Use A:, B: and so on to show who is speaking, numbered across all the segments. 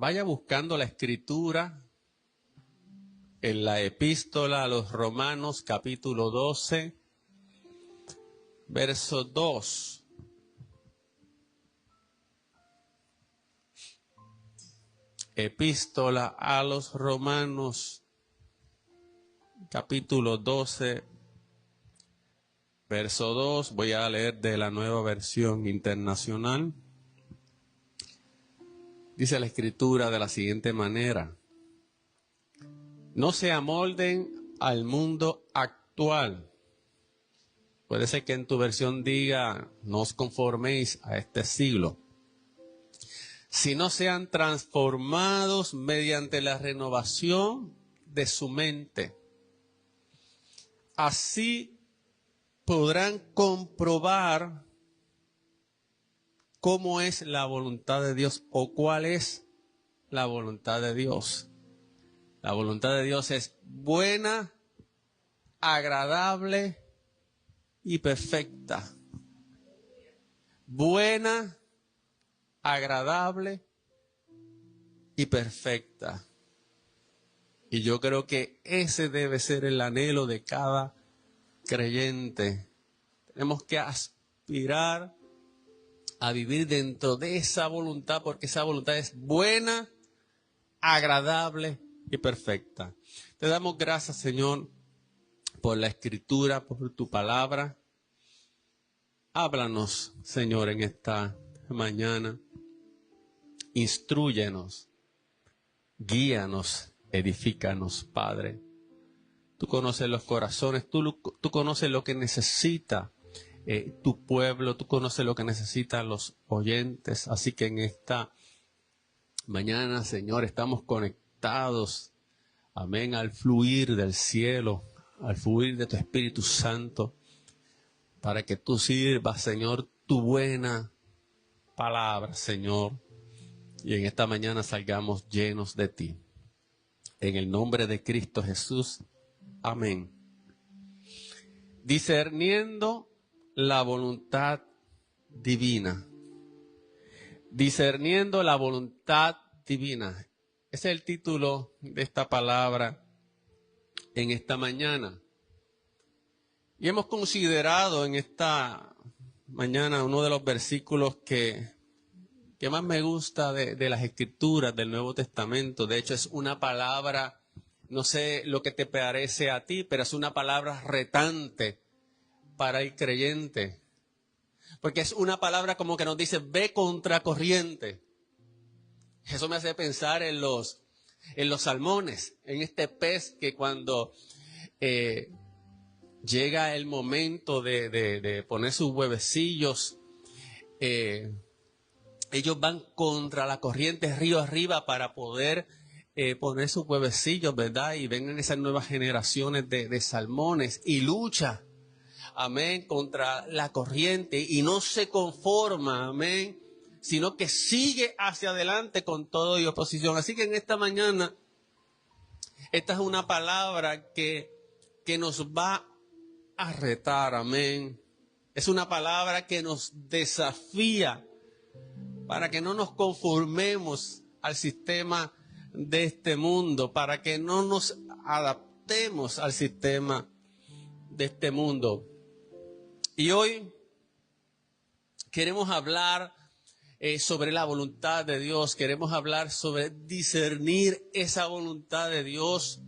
A: Vaya buscando la escritura en la epístola a los Romanos, capítulo 12, verso 2. Epístola a los Romanos, capítulo 12, verso 2. Voy a leer de la Nueva Versión Internacional. Dice la escritura de la siguiente manera: no se amolden al mundo actual. Puede ser que en tu versión diga, no os conforméis a este siglo, sino sean transformados mediante la renovación de su mente. Así podrán comprobar cómo es la voluntad de Dios o cuál es la voluntad de Dios. La voluntad de Dios es buena, agradable y perfecta. Buena, agradable y perfecta. Y yo creo que ese debe ser el anhelo de cada creyente. Tenemos que aspirar a vivir dentro de esa voluntad, porque esa voluntad es buena, agradable y perfecta. Te damos gracias, Señor, por la escritura, por tu palabra. Háblanos, Señor, en esta mañana. Instrúyenos, guíanos, edifícanos, Padre. Tú conoces los corazones, tú conoces lo que necesita tu pueblo, tú conoces lo que necesitan los oyentes. Así que en esta mañana, Señor, estamos conectados, amén, al fluir del cielo, al fluir de tu Espíritu Santo, para que tú sirvas, Señor, tu buena palabra, Señor, y en esta mañana salgamos llenos de ti. En el nombre de Cristo Jesús, amén. Discerniendo la voluntad divina. Discerniendo la voluntad divina. Ese es el título de esta palabra en esta mañana. Y hemos considerado en esta mañana uno de los versículos que más me gusta de las Escrituras del Nuevo Testamento. De hecho, es una palabra, no sé lo que te parece a ti, pero es una palabra retante para el creyente. Porque es una palabra como que nos dice, ve contra corriente. Eso me hace pensar en los salmones, en este pez que cuando llega el momento de poner sus huevecillos, ellos van contra la corriente río arriba para poder poner sus huevecillos, ¿verdad? Y vengan esas nuevas generaciones de salmones y lucha, amén, contra la corriente y no se conforma, amén, sino que sigue hacia adelante con todo y oposición. Así que en esta mañana, esta es una palabra que nos va a retar, amén. Es una palabra que nos desafía para que no nos conformemos al sistema de este mundo, para que no nos adaptemos al sistema de este mundo. Y hoy queremos hablar sobre la voluntad de Dios, queremos hablar sobre discernir esa voluntad de Dios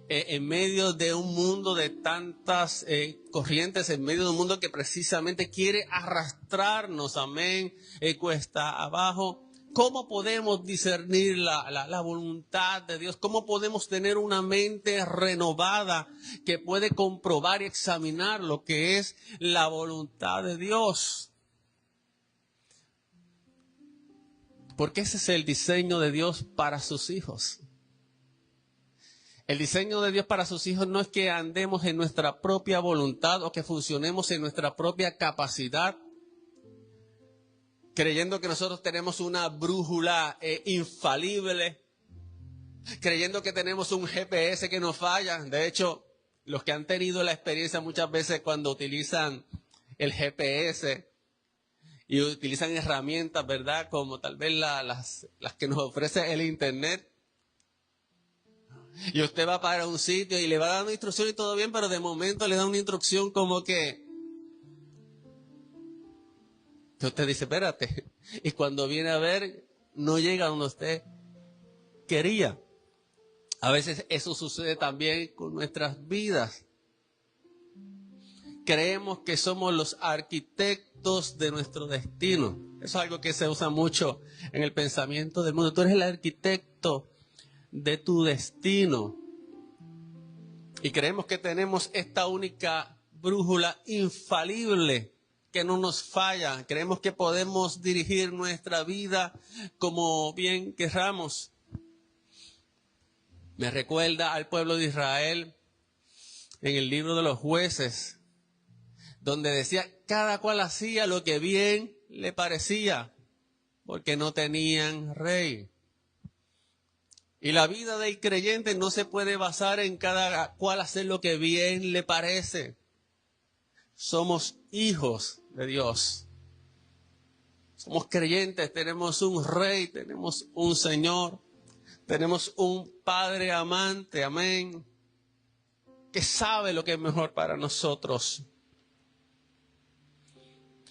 A: en medio de un mundo de tantas corrientes, en medio de un mundo que precisamente quiere arrastrarnos, amén, cuesta abajo. ¿Cómo podemos discernir la voluntad de Dios? ¿Cómo podemos tener una mente renovada que puede comprobar y examinar lo que es la voluntad de Dios? Porque ese es el diseño de Dios para sus hijos. El diseño de Dios para sus hijos no es que andemos en nuestra propia voluntad o que funcionemos en nuestra propia capacidad, creyendo que nosotros tenemos una brújula infalible, creyendo que tenemos un GPS que no falla. De hecho, los que han tenido la experiencia muchas veces cuando utilizan el GPS y utilizan herramientas, ¿verdad? Como tal vez las que nos ofrece el internet. Y usted va para un sitio y le va dando instrucción y todo bien, pero de momento le da una instrucción como que usted dice, espérate. Y cuando viene a ver, no llega donde usted quería. A veces eso sucede también con nuestras vidas. Creemos que somos los arquitectos de nuestro destino. Eso es algo que se usa mucho en el pensamiento del mundo. Tú eres el arquitecto de tu destino. Y creemos que tenemos esta única brújula infalible que no nos falla. Creemos que podemos dirigir nuestra vida como bien querramos. Me recuerda al pueblo de Israel en el libro de los Jueces, donde decía, cada cual hacía lo que bien le parecía, porque no tenían rey. Y la vida del creyente no se puede basar en cada cual hacer lo que bien le parece. Somos hijos de Dios. Somos creyentes, tenemos un rey, tenemos un Señor, tenemos un Padre amante, amén, que sabe lo que es mejor para nosotros.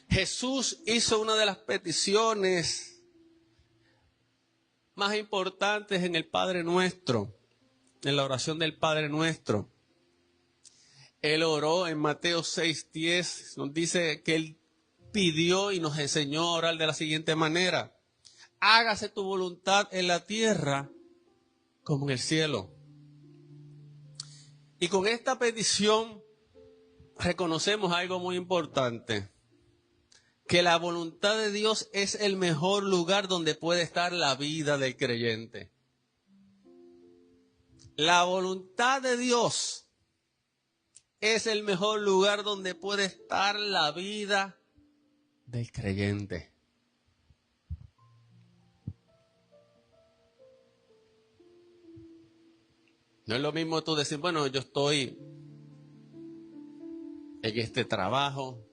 A: Jesús hizo una de las peticiones más importantes en el Padre Nuestro, en la oración del Padre Nuestro. Él oró en Mateo 6:10, nos dice que Él pidió y nos enseñó a orar de la siguiente manera: hágase tu voluntad en la tierra como en el cielo. Y con esta petición reconocemos algo muy importante, que la voluntad de Dios es el mejor lugar donde puede estar la vida del creyente. La voluntad de Dios es el mejor lugar donde puede estar la vida del creyente. No es lo mismo tú decir, bueno, yo estoy en este trabajo,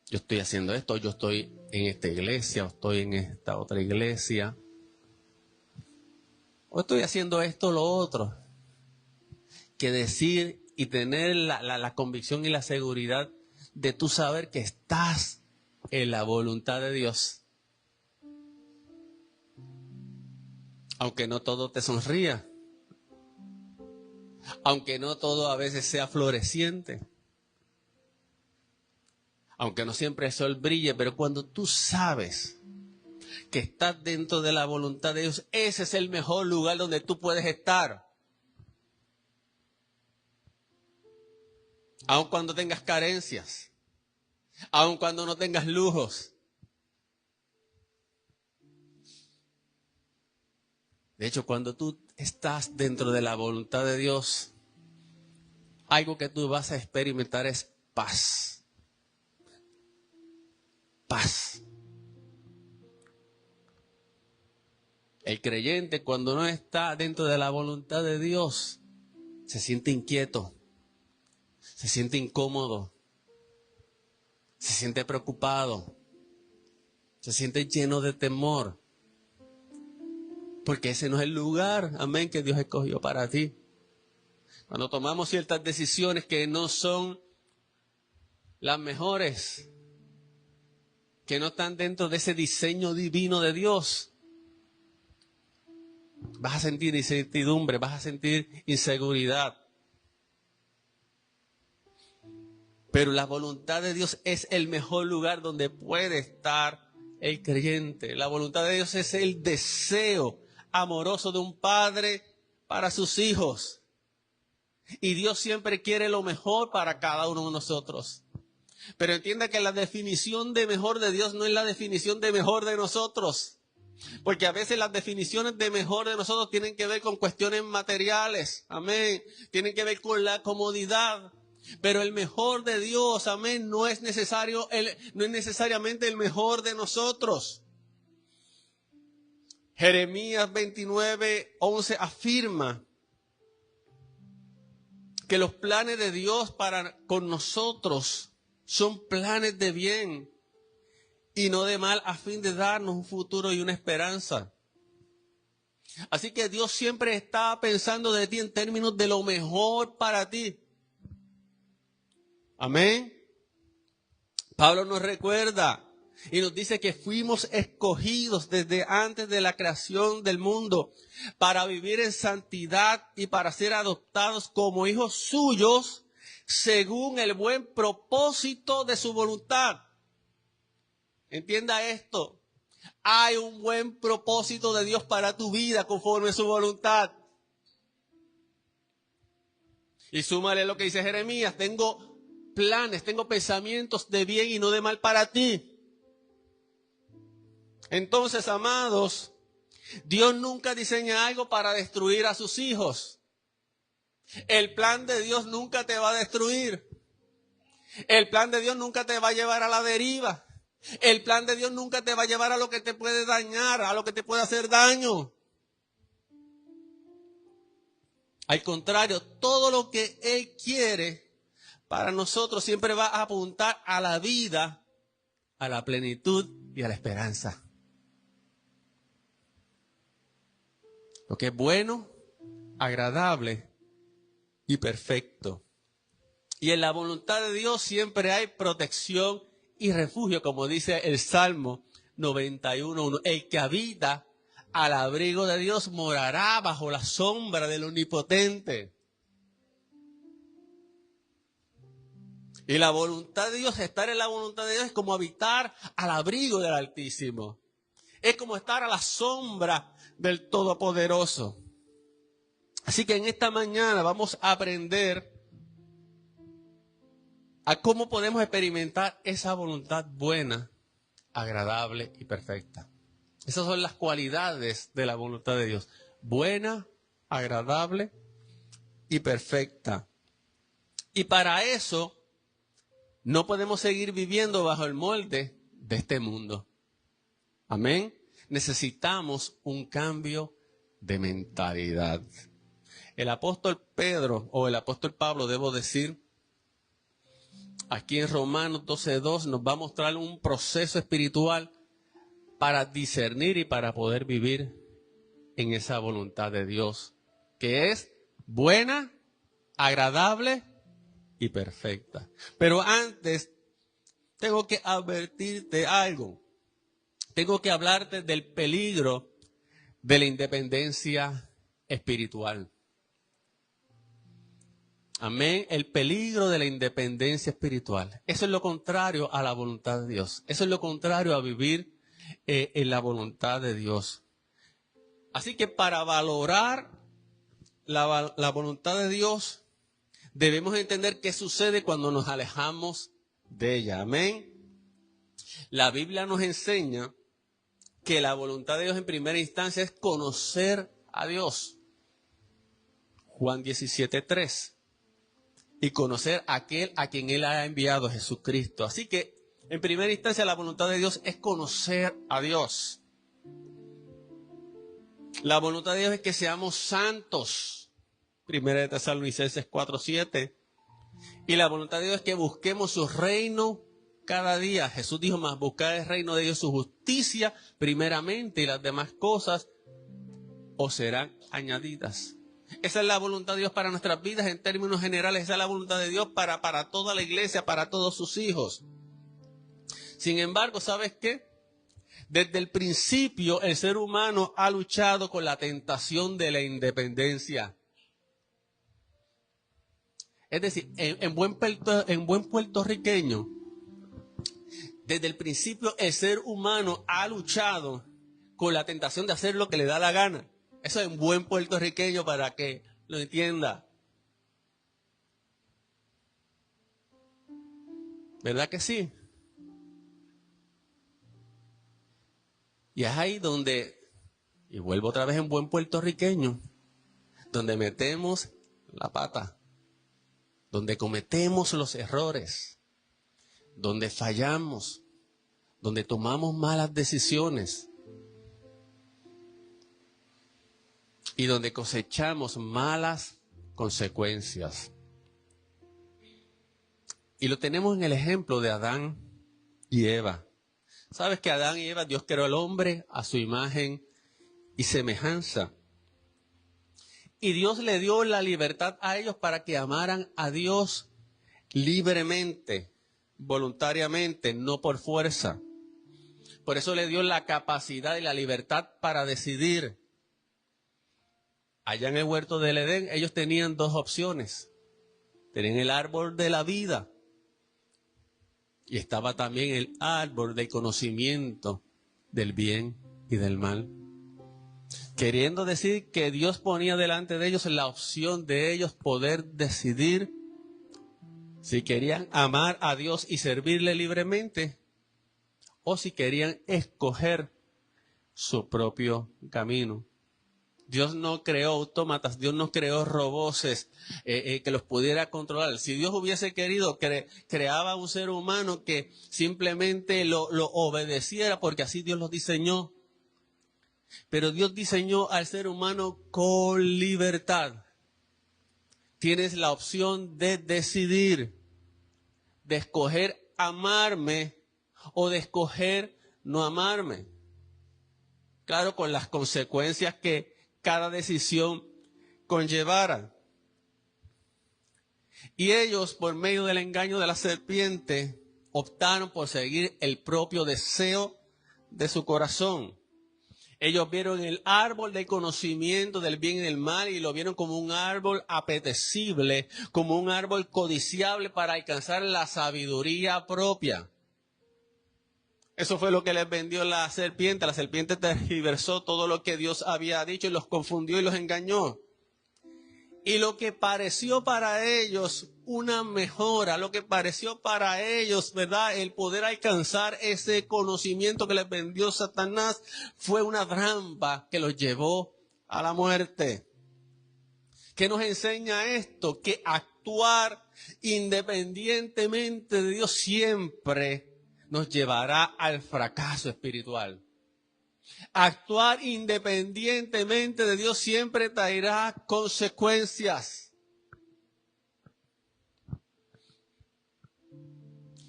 A: yo estoy haciendo esto, yo estoy en esta iglesia, o estoy en esta otra iglesia, o estoy haciendo esto o lo otro, que decir y tener la convicción y la seguridad de tú saber que estás en la voluntad de Dios. Aunque no todo te sonría, aunque no todo a veces sea floreciente, aunque no siempre el sol brille, pero cuando tú sabes que estás dentro de la voluntad de Dios, ese es el mejor lugar donde tú puedes estar. Aun cuando tengas carencias, aun cuando no tengas lujos. De hecho, cuando tú estás dentro de la voluntad de Dios, algo que tú vas a experimentar es paz. Paz. El creyente, cuando no está dentro de la voluntad de Dios, se siente inquieto, se siente incómodo, se siente preocupado, se siente lleno de temor, porque ese no es el lugar, amén, que Dios escogió para ti. Cuando tomamos ciertas decisiones que no son las mejores, que no están dentro de ese diseño divino de Dios, vas a sentir incertidumbre, vas a sentir inseguridad. Pero la voluntad de Dios es el mejor lugar donde puede estar el creyente. La voluntad de Dios es el deseo amoroso de un padre para sus hijos. Y Dios siempre quiere lo mejor para cada uno de nosotros. Pero entienda que la definición de mejor de Dios no es la definición de mejor de nosotros. Porque a veces las definiciones de mejor de nosotros tienen que ver con cuestiones materiales. Amén. Tienen que ver con la comodidad. Pero el mejor de Dios, amén, no es necesariamente el mejor de nosotros. Jeremías 29:11 afirma que los planes de Dios para con nosotros son planes de bien y no de mal, a fin de darnos un futuro y una esperanza. Así que Dios siempre está pensando de ti en términos de lo mejor para ti. Amén. Pablo nos recuerda y nos dice que fuimos escogidos desde antes de la creación del mundo para vivir en santidad y para ser adoptados como hijos suyos según el buen propósito de su voluntad. Entienda esto. Hay un buen propósito de Dios para tu vida conforme a su voluntad. Y súmale lo que dice Jeremías. Tengo planes, tengo pensamientos de bien y no de mal para ti. Entonces, amados, Dios nunca diseña algo para destruir a sus hijos. El plan de Dios nunca te va a destruir. El plan de Dios nunca te va a llevar a la deriva. El plan de Dios nunca te va a llevar a lo que te puede dañar, a lo que te puede hacer daño. Al contrario, todo lo que Él quiere para nosotros siempre va a apuntar a la vida, a la plenitud y a la esperanza. Lo que es bueno, agradable y perfecto. Y en la voluntad de Dios siempre hay protección y refugio, como dice el Salmo 91:1. El que habita al abrigo de Dios morará bajo la sombra del Omnipotente. Y la voluntad de Dios, estar en la voluntad de Dios es como habitar al abrigo del Altísimo. Es como estar a la sombra del Todopoderoso. Así que en esta mañana vamos a aprender a cómo podemos experimentar esa voluntad buena, agradable y perfecta. Esas son las cualidades de la voluntad de Dios. Buena, agradable y perfecta. Y para eso no podemos seguir viviendo bajo el molde de este mundo. Amén. Necesitamos un cambio de mentalidad. El apóstol Pedro, o el apóstol Pablo, debo decir, aquí en Romanos 12:2 nos va a mostrar un proceso espiritual para discernir y para poder vivir en esa voluntad de Dios, que es buena, agradable y perfecta. Pero antes, tengo que advertirte algo. Tengo que hablarte del peligro de la independencia espiritual. Amén. El peligro de la independencia espiritual. Eso es lo contrario a la voluntad de Dios. Eso es lo contrario a vivir en la voluntad de Dios. Así que para valorar la voluntad de Dios, debemos entender qué sucede cuando nos alejamos de ella. Amén. La Biblia nos enseña que la voluntad de Dios en primera instancia es conocer a Dios. Juan 17:3. Y conocer a aquel a quien Él ha enviado, Jesucristo. Así que, en primera instancia, la voluntad de Dios es conocer a Dios. La voluntad de Dios es que seamos santos. Primera de Tesalonicenses 4:7. Y la voluntad de Dios es que busquemos su reino cada día. Jesús dijo más, buscad el reino de Dios, su justicia primeramente, y las demás cosas os serán añadidas. Esa es la voluntad de Dios para nuestras vidas en términos generales. Esa es la voluntad de Dios para toda la iglesia, para todos sus hijos. Sin embargo, ¿sabes qué? Desde el principio el ser humano ha luchado con la tentación de la independencia. Es decir, en buen puertorriqueño, desde el principio el ser humano ha luchado con la tentación de hacer lo que le da la gana. Eso es en buen puertorriqueño para que lo entienda. ¿Verdad que sí? Y es ahí donde, y vuelvo otra vez en buen puertorriqueño, donde metemos la pata, donde cometemos los errores, donde fallamos, donde tomamos malas decisiones y donde cosechamos malas consecuencias. Y lo tenemos en el ejemplo de Adán y Eva. Sabes que Adán y Eva, Dios creó al hombre a su imagen y semejanza. Y Dios le dio la libertad a ellos para que amaran a Dios libremente, voluntariamente, no por fuerza. Por eso le dio la capacidad y la libertad para decidir. Allá en el huerto del Edén, ellos tenían dos opciones. Tenían el árbol de la vida y estaba también el árbol del conocimiento del bien y del mal. Queriendo decir que Dios ponía delante de ellos la opción de ellos poder decidir si querían amar a Dios y servirle libremente o si querían escoger su propio camino. Dios no creó autómatas, Dios no creó robots que los pudiera controlar. Si Dios hubiese querido, creaba un ser humano que simplemente lo obedeciera porque así Dios los diseñó. Pero Dios diseñó al ser humano con libertad. Tienes la opción de decidir, de escoger amarme o de escoger no amarme. Claro, con las consecuencias que cada decisión conllevara. Y ellos, por medio del engaño de la serpiente, optaron por seguir el propio deseo de su corazón. Ellos vieron el árbol del conocimiento del bien y del mal y lo vieron como un árbol apetecible, como un árbol codiciable para alcanzar la sabiduría propia. Eso fue lo que les vendió la serpiente. La serpiente tergiversó todo lo que Dios había dicho y los confundió y los engañó. Y lo que pareció para ellos una mejora, lo que pareció para ellos, ¿verdad? El poder alcanzar ese conocimiento que les vendió Satanás fue una trampa que los llevó a la muerte. ¿Qué nos enseña esto? Que actuar independientemente de Dios siempre nos llevará al fracaso espiritual. Actuar independientemente de Dios siempre traerá consecuencias.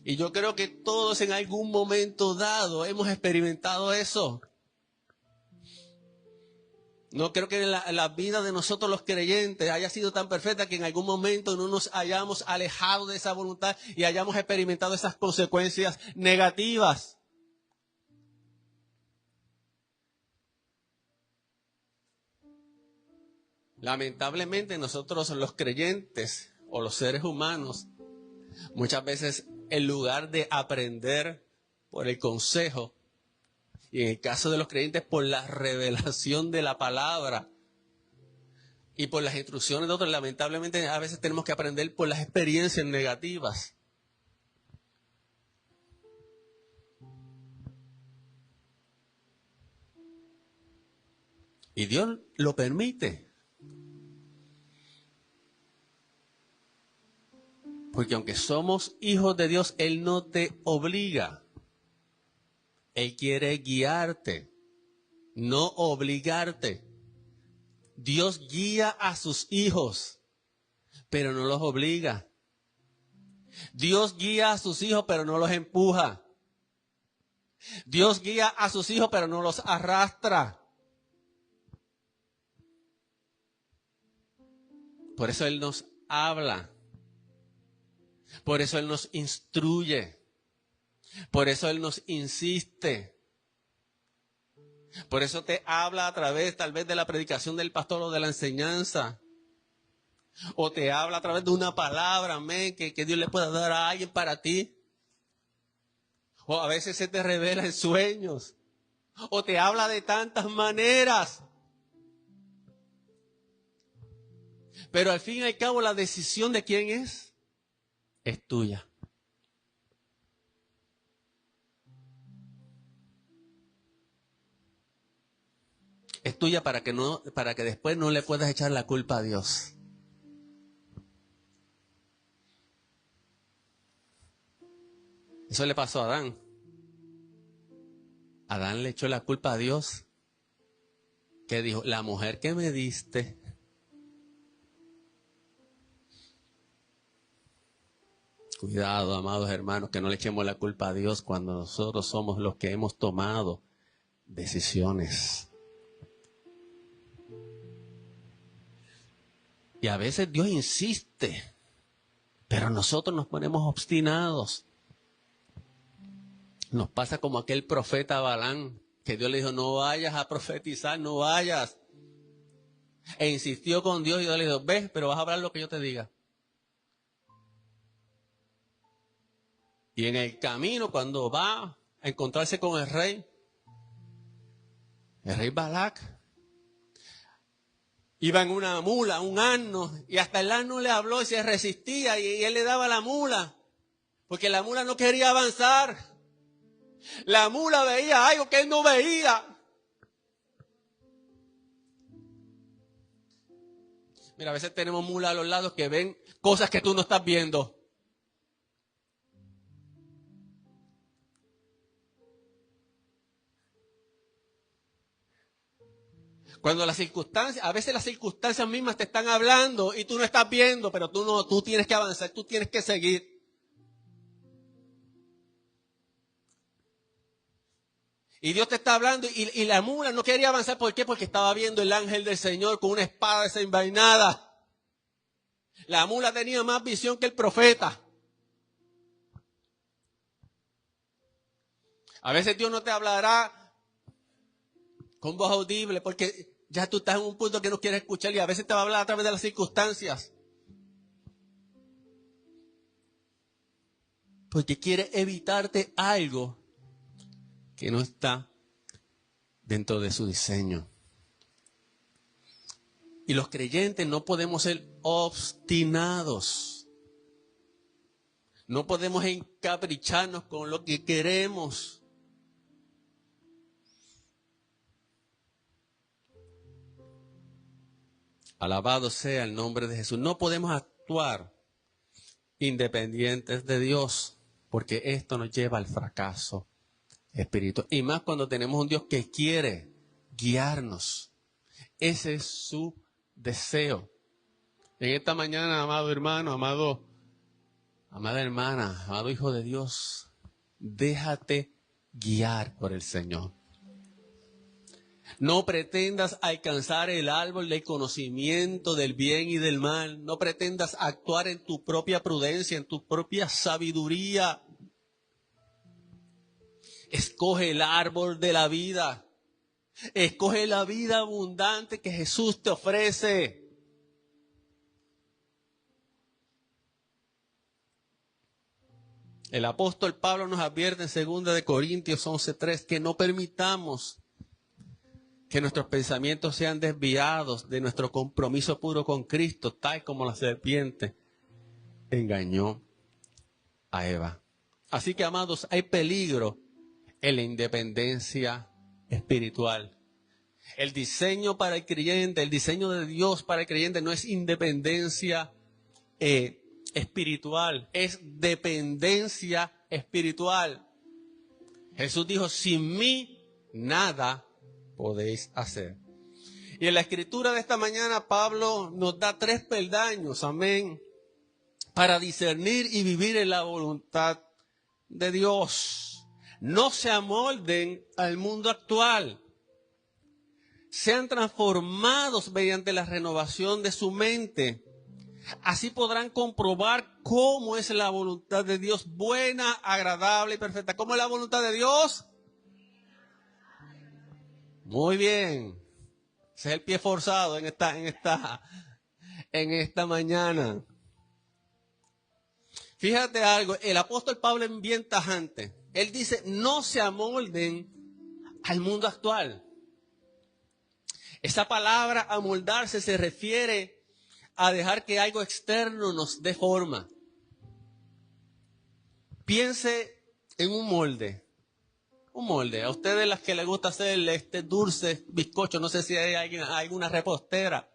A: Y yo creo que todos en algún momento dado hemos experimentado eso. No creo que la vida de nosotros los creyentes haya sido tan perfecta que en algún momento no nos hayamos alejado de esa voluntad y hayamos experimentado esas consecuencias negativas. Lamentablemente nosotros los creyentes o los seres humanos, muchas veces en lugar de aprender por el consejo, y en el caso de los creyentes por la revelación de la palabra y por las instrucciones de otros, lamentablemente a veces tenemos que aprender por las experiencias negativas. Y Dios lo permite. Porque aunque somos hijos de Dios, Él no te obliga. Él quiere guiarte, no obligarte. Dios guía a sus hijos, pero no los obliga. Dios guía a sus hijos, pero no los empuja. Dios guía a sus hijos, pero no los arrastra. Por eso Él nos habla. Por eso Él nos instruye. Por eso Él nos insiste. Por eso te habla a través tal vez de la predicación del pastor o de la enseñanza. O te habla a través de una palabra, amén, que Dios le pueda dar a alguien para ti. O a veces se te revela en sueños. O te habla de tantas maneras. Pero al fin y al cabo la decisión de quién es tuya. Es tuya para que después no le puedas echar la culpa a Dios. Eso le pasó a Adán. Adán le echó la culpa a Dios. Que dijo, la mujer que me diste. Cuidado, amados hermanos, que no le echemos la culpa a Dios cuando nosotros somos los que hemos tomado decisiones. Y a veces Dios insiste, pero nosotros nos ponemos obstinados. Nos pasa como aquel profeta Balaam, que Dios le dijo, no vayas a profetizar, no vayas. E insistió con Dios y Dios le dijo, ves, pero vas a hablar lo que yo te diga. Y en el camino, cuando va a encontrarse con el rey Balac, iba en una mula, un asno, y hasta el asno le habló y se resistía, y él le daba la mula, porque la mula no quería avanzar. La mula veía algo que él no veía. Mira, a veces tenemos mulas a los lados que ven cosas que tú no estás viendo. Cuando las circunstancias, a veces las circunstancias mismas te están hablando y tú no estás viendo, pero tú tienes que avanzar, tú tienes que seguir. Y Dios te está hablando y la mula no quería avanzar. ¿Por qué? Porque estaba viendo el ángel del Señor con una espada desenvainada. La mula tenía más visión que el profeta. A veces Dios no te hablará con voz audible porque ya tú estás en un punto que no quieres escuchar y a veces te va a hablar a través de las circunstancias. Porque quiere evitarte algo que no está dentro de su diseño. Y los creyentes no podemos ser obstinados. No podemos encapricharnos con lo que queremos. Alabado sea el nombre de Jesús. No podemos actuar independientes de Dios, porque esto nos lleva al fracaso espiritual. Y más cuando tenemos un Dios que quiere guiarnos. Ese es su deseo. En esta mañana, amado hermano, amada hermana, amado hijo de Dios, déjate guiar por el Señor. No pretendas alcanzar el árbol del conocimiento del bien y del mal. No pretendas actuar en tu propia prudencia, en tu propia sabiduría. Escoge el árbol de la vida. Escoge la vida abundante que Jesús te ofrece. El apóstol Pablo nos advierte en 2 Corintios 11:3 que no permitamos que nuestros pensamientos sean desviados de nuestro compromiso puro con Cristo, tal como la serpiente engañó a Eva. Así que, amados, hay peligro en la independencia espiritual. El diseño para el creyente, el diseño de Dios para el creyente no es independencia espiritual, es dependencia espiritual. Jesús dijo, sin mí nada podéis hacer. Y en la escritura de esta mañana Pablo nos da 3 peldaños, amén, para discernir y vivir en la voluntad de Dios. No se amolden al mundo actual. Sean transformados mediante la renovación de su mente. Así podrán comprobar cómo es la voluntad de Dios, buena, agradable y perfecta. ¿Cómo es la voluntad de Dios? Muy bien. Ese es el pie forzado en esta mañana. Fíjate algo, el apóstol Pablo es bien tajante. Él dice, no se amolden al mundo actual. Esa palabra amoldarse se refiere a dejar que algo externo nos dé forma. Piense en un molde. Un molde. A ustedes las que les gusta hacer dulce, bizcocho, no sé si hay alguna repostera.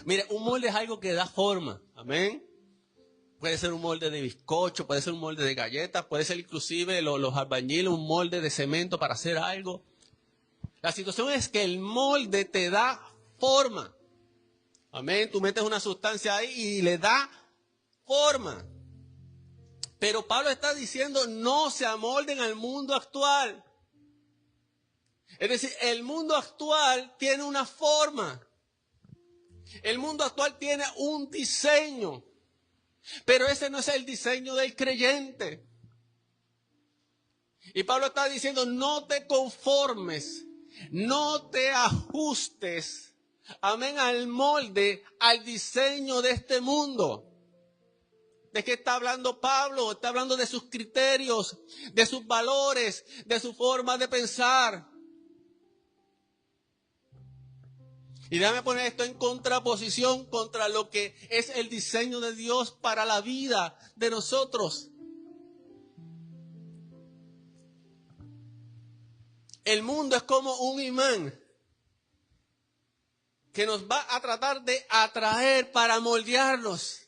A: Mire, un molde es algo que da forma. Amén. Puede ser un molde de bizcocho, puede ser un molde de galletas, puede ser inclusive los albañiles, un molde de cemento para hacer algo. La situación es que el molde te da forma. Amén. Tú metes una sustancia ahí y le da forma. Pero Pablo está diciendo, no se amolden al mundo actual. Es decir, el mundo actual tiene una forma. El mundo actual tiene un diseño. Pero ese no es el diseño del creyente. Y Pablo está diciendo, no te conformes, no te ajustes, amén, al molde, al diseño de este mundo. ¿De qué está hablando Pablo? Está hablando de sus criterios, de sus valores, de su forma de pensar. Y déjame poner esto en contraposición contra lo que es el diseño de Dios para la vida de nosotros. El mundo es como un imán que nos va a tratar de atraer para moldearnos,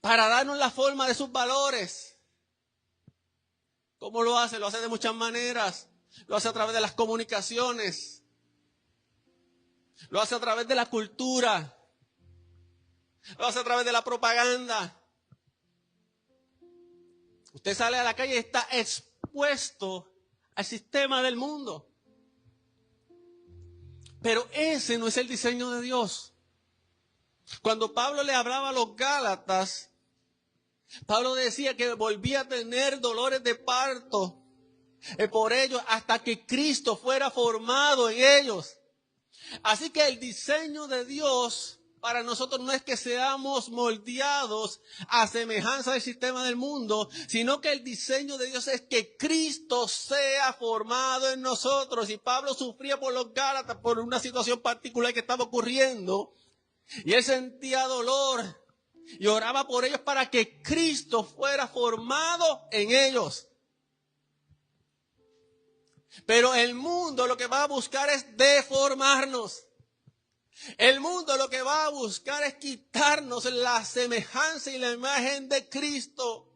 A: para darnos la forma de sus valores. ¿Cómo lo hace? Lo hace de muchas maneras. Lo hace a través de las comunicaciones. Lo hace a través de la cultura. Lo hace a través de la propaganda. Usted sale a la calle y está expuesto al sistema del mundo. Pero ese no es el diseño de Dios. Cuando Pablo le hablaba a los Gálatas, Pablo decía que volvía a tener dolores de parto por ellos hasta que Cristo fuera formado en ellos. Así que el diseño de Dios para nosotros no es que seamos moldeados a semejanza del sistema del mundo, sino que el diseño de Dios es que Cristo sea formado en nosotros. Y Pablo sufría por los Gálatas por una situación particular que estaba ocurriendo. Y él sentía dolor y oraba por ellos para que Cristo fuera formado en ellos. Pero el mundo lo que va a buscar es deformarnos. El mundo lo que va a buscar es quitarnos la semejanza y la imagen de Cristo.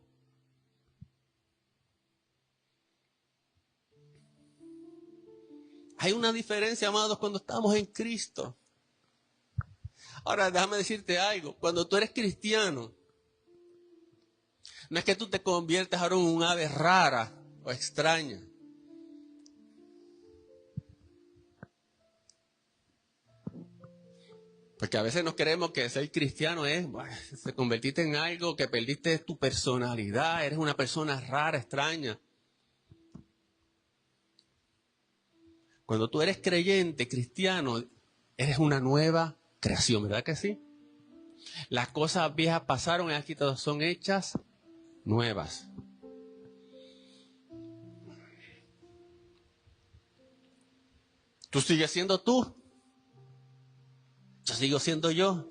A: Hay una diferencia, amados, cuando estamos en Cristo. Ahora, déjame decirte algo. Cuando tú eres cristiano, no es que tú te conviertes ahora en un ave rara o extraña. Porque a veces nos creemos que ser cristiano es, bueno, se convertiste en algo, que perdiste tu personalidad, eres una persona rara, extraña. Cuando tú eres creyente, cristiano, eres una nueva creación, ¿verdad que sí? Las cosas viejas pasaron y aquí todas son hechas nuevas. Tú sigues siendo tú. Yo sigo siendo yo.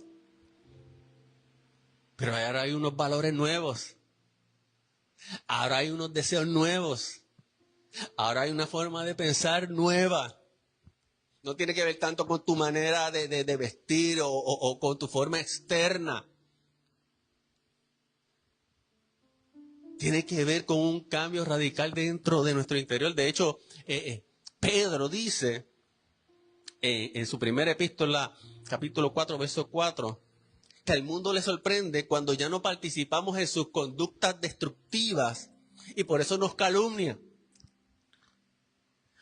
A: Pero ahora hay unos valores nuevos. Ahora hay unos deseos nuevos. Ahora hay una forma de pensar nueva. No tiene que ver tanto con tu manera de vestir o con tu forma externa. Tiene que ver con un cambio radical dentro de nuestro interior. De hecho, Pedro dice en su primera epístola, capítulo 4, verso 4, que al mundo le sorprende cuando ya no participamos en sus conductas destructivas y por eso nos calumnia.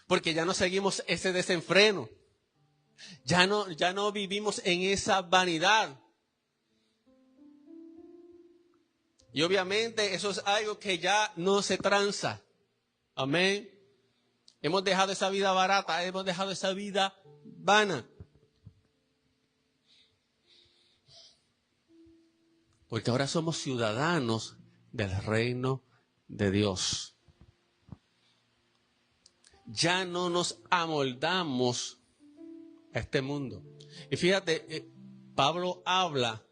A: Porque ya no seguimos ese desenfreno. Ya no vivimos en esa vanidad. Y obviamente eso es algo que ya no se tranza. Amén. Hemos dejado esa vida barata, hemos dejado esa vida vana. Porque ahora somos ciudadanos del reino de Dios. Ya no nos amoldamos a este mundo. Y fíjate, Pablo habla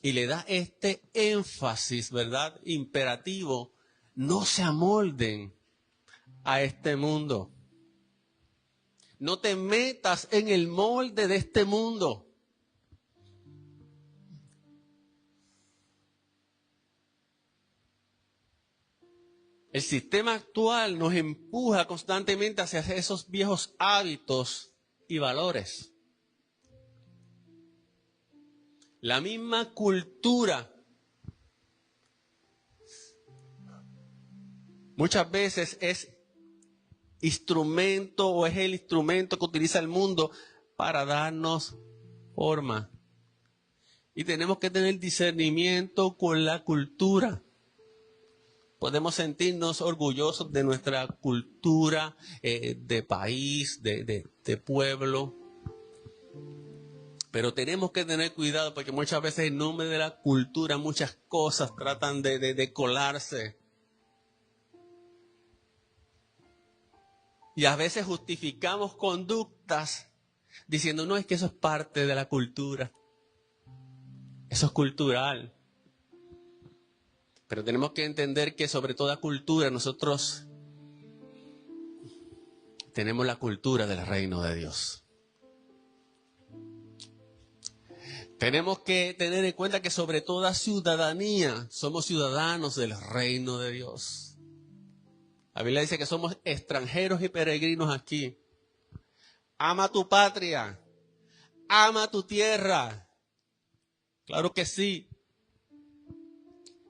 A: y le da este énfasis, ¿verdad? Imperativo. No se amolden a este mundo. No te metas en el molde de este mundo. El sistema actual nos empuja constantemente hacia esos viejos hábitos y valores. La misma cultura. Muchas veces es instrumento o es el instrumento que utiliza el mundo para darnos forma. Y tenemos que tener discernimiento con la cultura. Podemos sentirnos orgullosos de nuestra cultura, de país, de pueblo. Pero tenemos que tener cuidado porque muchas veces en nombre de la cultura muchas cosas tratan de colarse. Y a veces justificamos conductas diciendo, no, es que eso es parte de la cultura. Eso es cultural. Pero tenemos que entender que sobre toda cultura nosotros tenemos la cultura del reino de Dios. Tenemos que tener en cuenta que sobre toda ciudadanía somos ciudadanos del reino de Dios. La Biblia dice que somos extranjeros y peregrinos aquí. Ama tu patria, ama tu tierra. Claro que sí.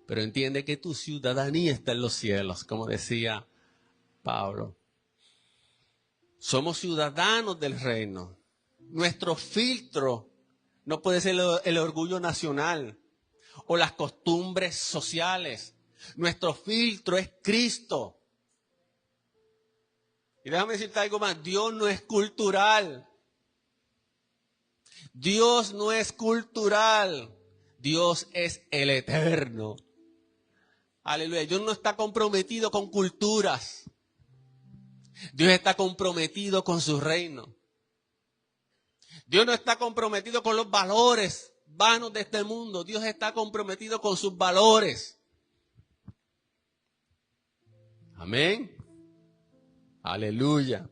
A: Pero entiende que tu ciudadanía está en los cielos, como decía Pablo. Somos ciudadanos del reino. Nuestro filtro no puede ser el orgullo nacional o las costumbres sociales. Nuestro filtro es Cristo. Y déjame decirte algo más. Dios no es cultural. Dios no es cultural. Dios es el eterno. Aleluya. Dios no está comprometido con culturas. Dios está comprometido con su reino. Dios no está comprometido con los valores vanos de este mundo. Dios está comprometido con sus valores. Amén. Aleluya.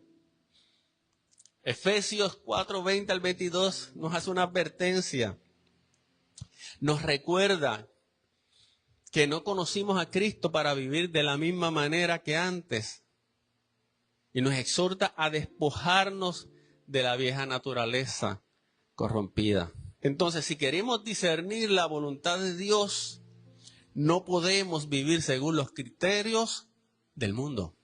A: Efesios 4:20 al 22 nos hace una advertencia. Nos recuerda que no conocimos a Cristo para vivir de la misma manera que antes. Y nos exhorta a despojarnos de la vieja naturaleza corrompida. Entonces, si queremos discernir la voluntad de Dios, no podemos vivir según los criterios del mundo.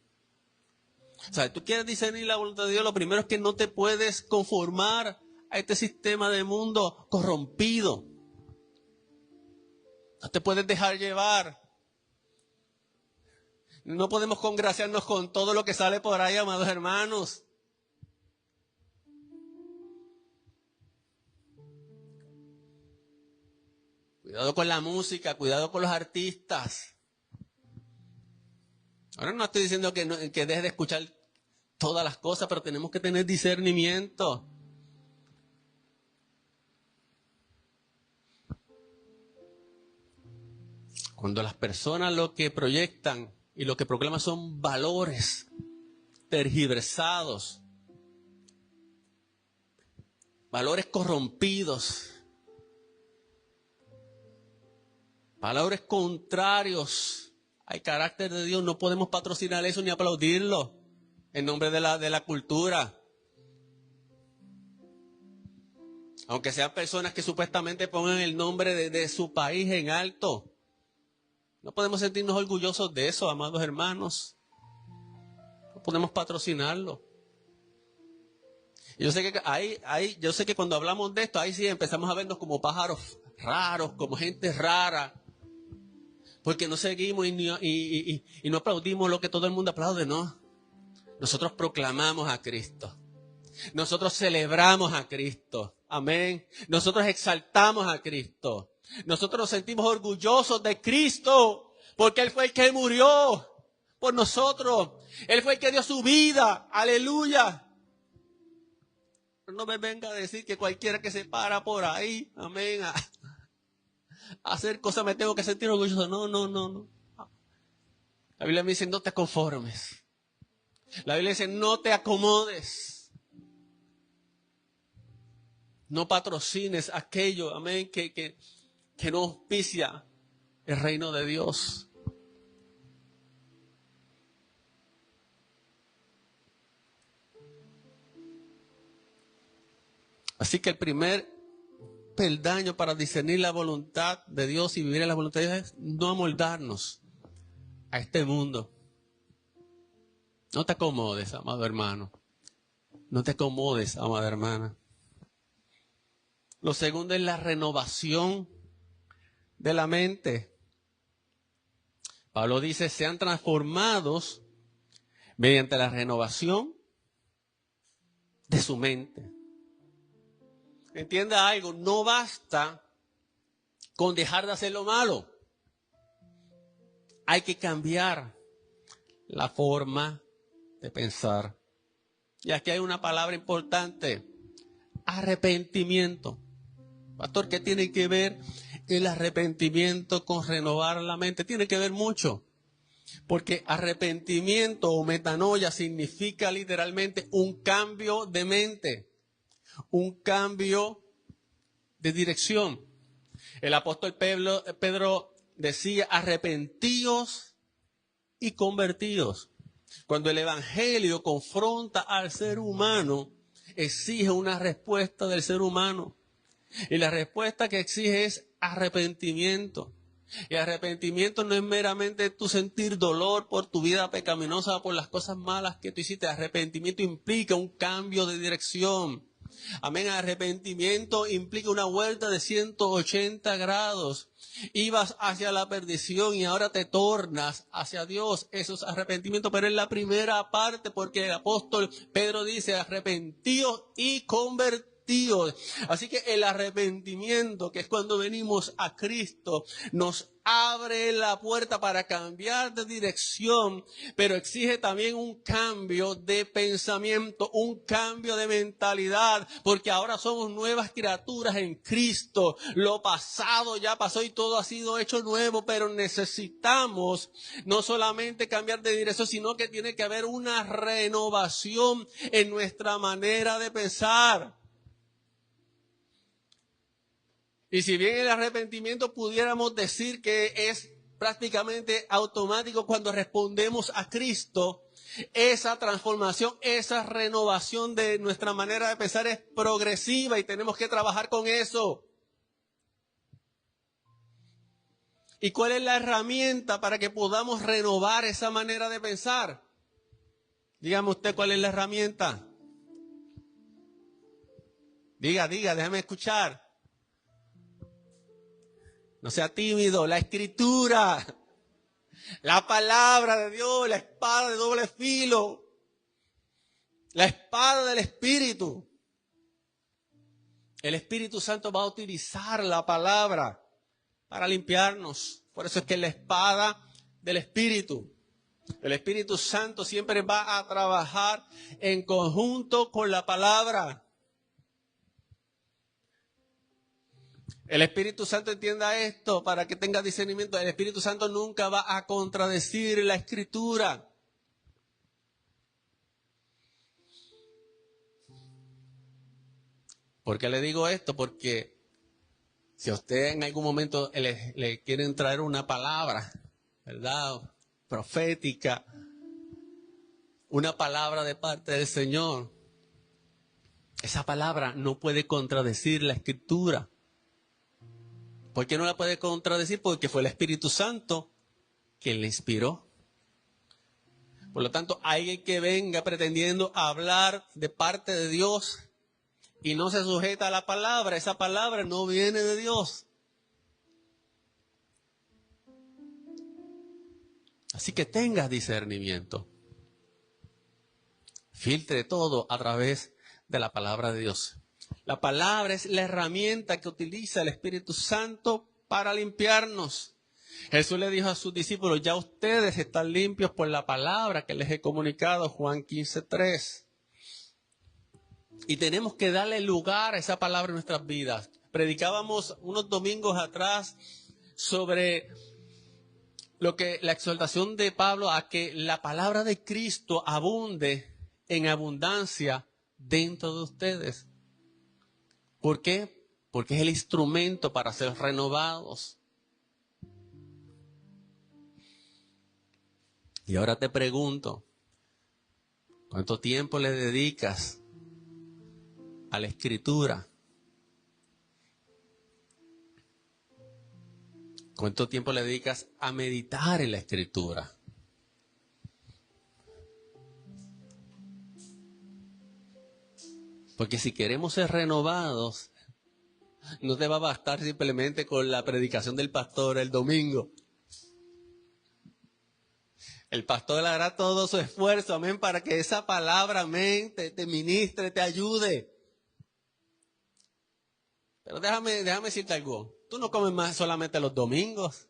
A: O sea, tú quieres discernir la voluntad de Dios, lo primero es que no te puedes conformar a este sistema de mundo corrompido. No te puedes dejar llevar. No podemos congraciarnos con todo lo que sale por ahí, amados hermanos. Cuidado con la música, cuidado con los artistas. Ahora no estoy diciendo que dejes de escuchar todas las cosas, pero tenemos que tener discernimiento. Cuando las personas lo que proyectan y lo que proclaman son valores tergiversados, valores corrompidos, valores contrarios al carácter de Dios, no podemos patrocinar eso ni aplaudirlo en nombre de la cultura. Aunque sean personas que supuestamente pongan el nombre de su país en alto. No podemos sentirnos orgullosos de eso, amados hermanos. No podemos patrocinarlo. Y yo sé que yo sé que cuando hablamos de esto, ahí sí empezamos a vernos como pájaros raros, como gente rara. Porque no seguimos y no aplaudimos lo que todo el mundo aplaude, no. Nosotros proclamamos a Cristo. Nosotros celebramos a Cristo. Amén. Nosotros exaltamos a Cristo. Nosotros nos sentimos orgullosos de Cristo. Porque Él fue el que murió por nosotros. Él fue el que dio su vida. Aleluya. No me venga a decir que cualquiera que se para por ahí, amén, a hacer cosas me tengo que sentir orgulloso. No. La Biblia me dice, no te conformes. La Biblia dice, no te acomodes. No patrocines aquello, amén, que no auspicia el reino de Dios. Así que el primer peldaño para discernir la voluntad de Dios y vivir en la voluntad de Dios es no amoldarnos a este mundo. No te acomodes, amado hermano. No te acomodes, amada hermana. Lo segundo es la renovación de la mente. Pablo dice, sean transformados mediante la renovación de su mente. Entienda algo, no basta con dejar de hacer lo malo. Hay que cambiar la forma de pensar. Y aquí hay una palabra importante, arrepentimiento. Pastor, ¿qué tiene que ver el arrepentimiento con renovar la mente? Tiene que ver mucho. Porque arrepentimiento o metanoia significa literalmente un cambio de mente, un cambio de dirección. El apóstol Pedro decía, arrepentíos y convertíos. Cuando el evangelio confronta al ser humano, exige una respuesta del ser humano. Y la respuesta que exige es arrepentimiento. Y arrepentimiento no es meramente tu sentir dolor por tu vida pecaminosa o por las cosas malas que tú hiciste. Arrepentimiento implica un cambio de dirección. Amén. Arrepentimiento implica una vuelta de 180 grados. Ibas hacia la perdición y ahora te tornas hacia Dios. Eso es arrepentimiento, pero es la primera parte porque el apóstol Pedro dice arrepentíos y convertidos. Así que el arrepentimiento, que es cuando venimos a Cristo, nos abre la puerta para cambiar de dirección, pero exige también un cambio de pensamiento, un cambio de mentalidad, porque ahora somos nuevas criaturas en Cristo. Lo pasado ya pasó y todo ha sido hecho nuevo, pero necesitamos no solamente cambiar de dirección, sino que tiene que haber una renovación en nuestra manera de pensar. Y si bien el arrepentimiento pudiéramos decir que es prácticamente automático cuando respondemos a Cristo, esa transformación, esa renovación de nuestra manera de pensar es progresiva y tenemos que trabajar con eso. ¿Y cuál es la herramienta para que podamos renovar esa manera de pensar? Dígame usted cuál es la herramienta. Diga, déjame escuchar. No sea tímido, la Escritura, la palabra de Dios, la espada de doble filo, la espada del Espíritu. El Espíritu Santo va a utilizar la palabra para limpiarnos. Por eso es que es la espada del Espíritu. El Espíritu Santo siempre va a trabajar en conjunto con la palabra. El Espíritu Santo entienda esto para que tenga discernimiento. El Espíritu Santo nunca va a contradecir la Escritura. ¿Por qué le digo esto? Porque si a usted en algún momento le quieren traer una palabra, ¿verdad? Profética, una palabra de parte del Señor, esa palabra no puede contradecir la Escritura. ¿Por qué no la puede contradecir? Porque fue el Espíritu Santo quien le inspiró. Por lo tanto, alguien que venga pretendiendo hablar de parte de Dios y no se sujeta a la palabra, esa palabra no viene de Dios. Así que tenga discernimiento. Filtre todo a través de la palabra de Dios. La palabra es la herramienta que utiliza el Espíritu Santo para limpiarnos. Jesús le dijo a sus discípulos, ya ustedes están limpios por la palabra que les he comunicado, Juan 15:3. Y tenemos que darle lugar a esa palabra en nuestras vidas. Predicábamos unos domingos atrás sobre la exhortación de Pablo a que la palabra de Cristo abunde en abundancia dentro de ustedes. ¿Por qué? Porque es el instrumento para ser renovados. Y ahora te pregunto, ¿cuánto tiempo le dedicas a la Escritura? ¿Cuánto tiempo le dedicas a meditar en la Escritura? Porque si queremos ser renovados, no te va a bastar simplemente con la predicación del pastor el domingo. El pastor hará todo su esfuerzo, amén, para que esa palabra, amén, te ministre, te ayude. Pero déjame decirte algo. Tú no comes más solamente los domingos.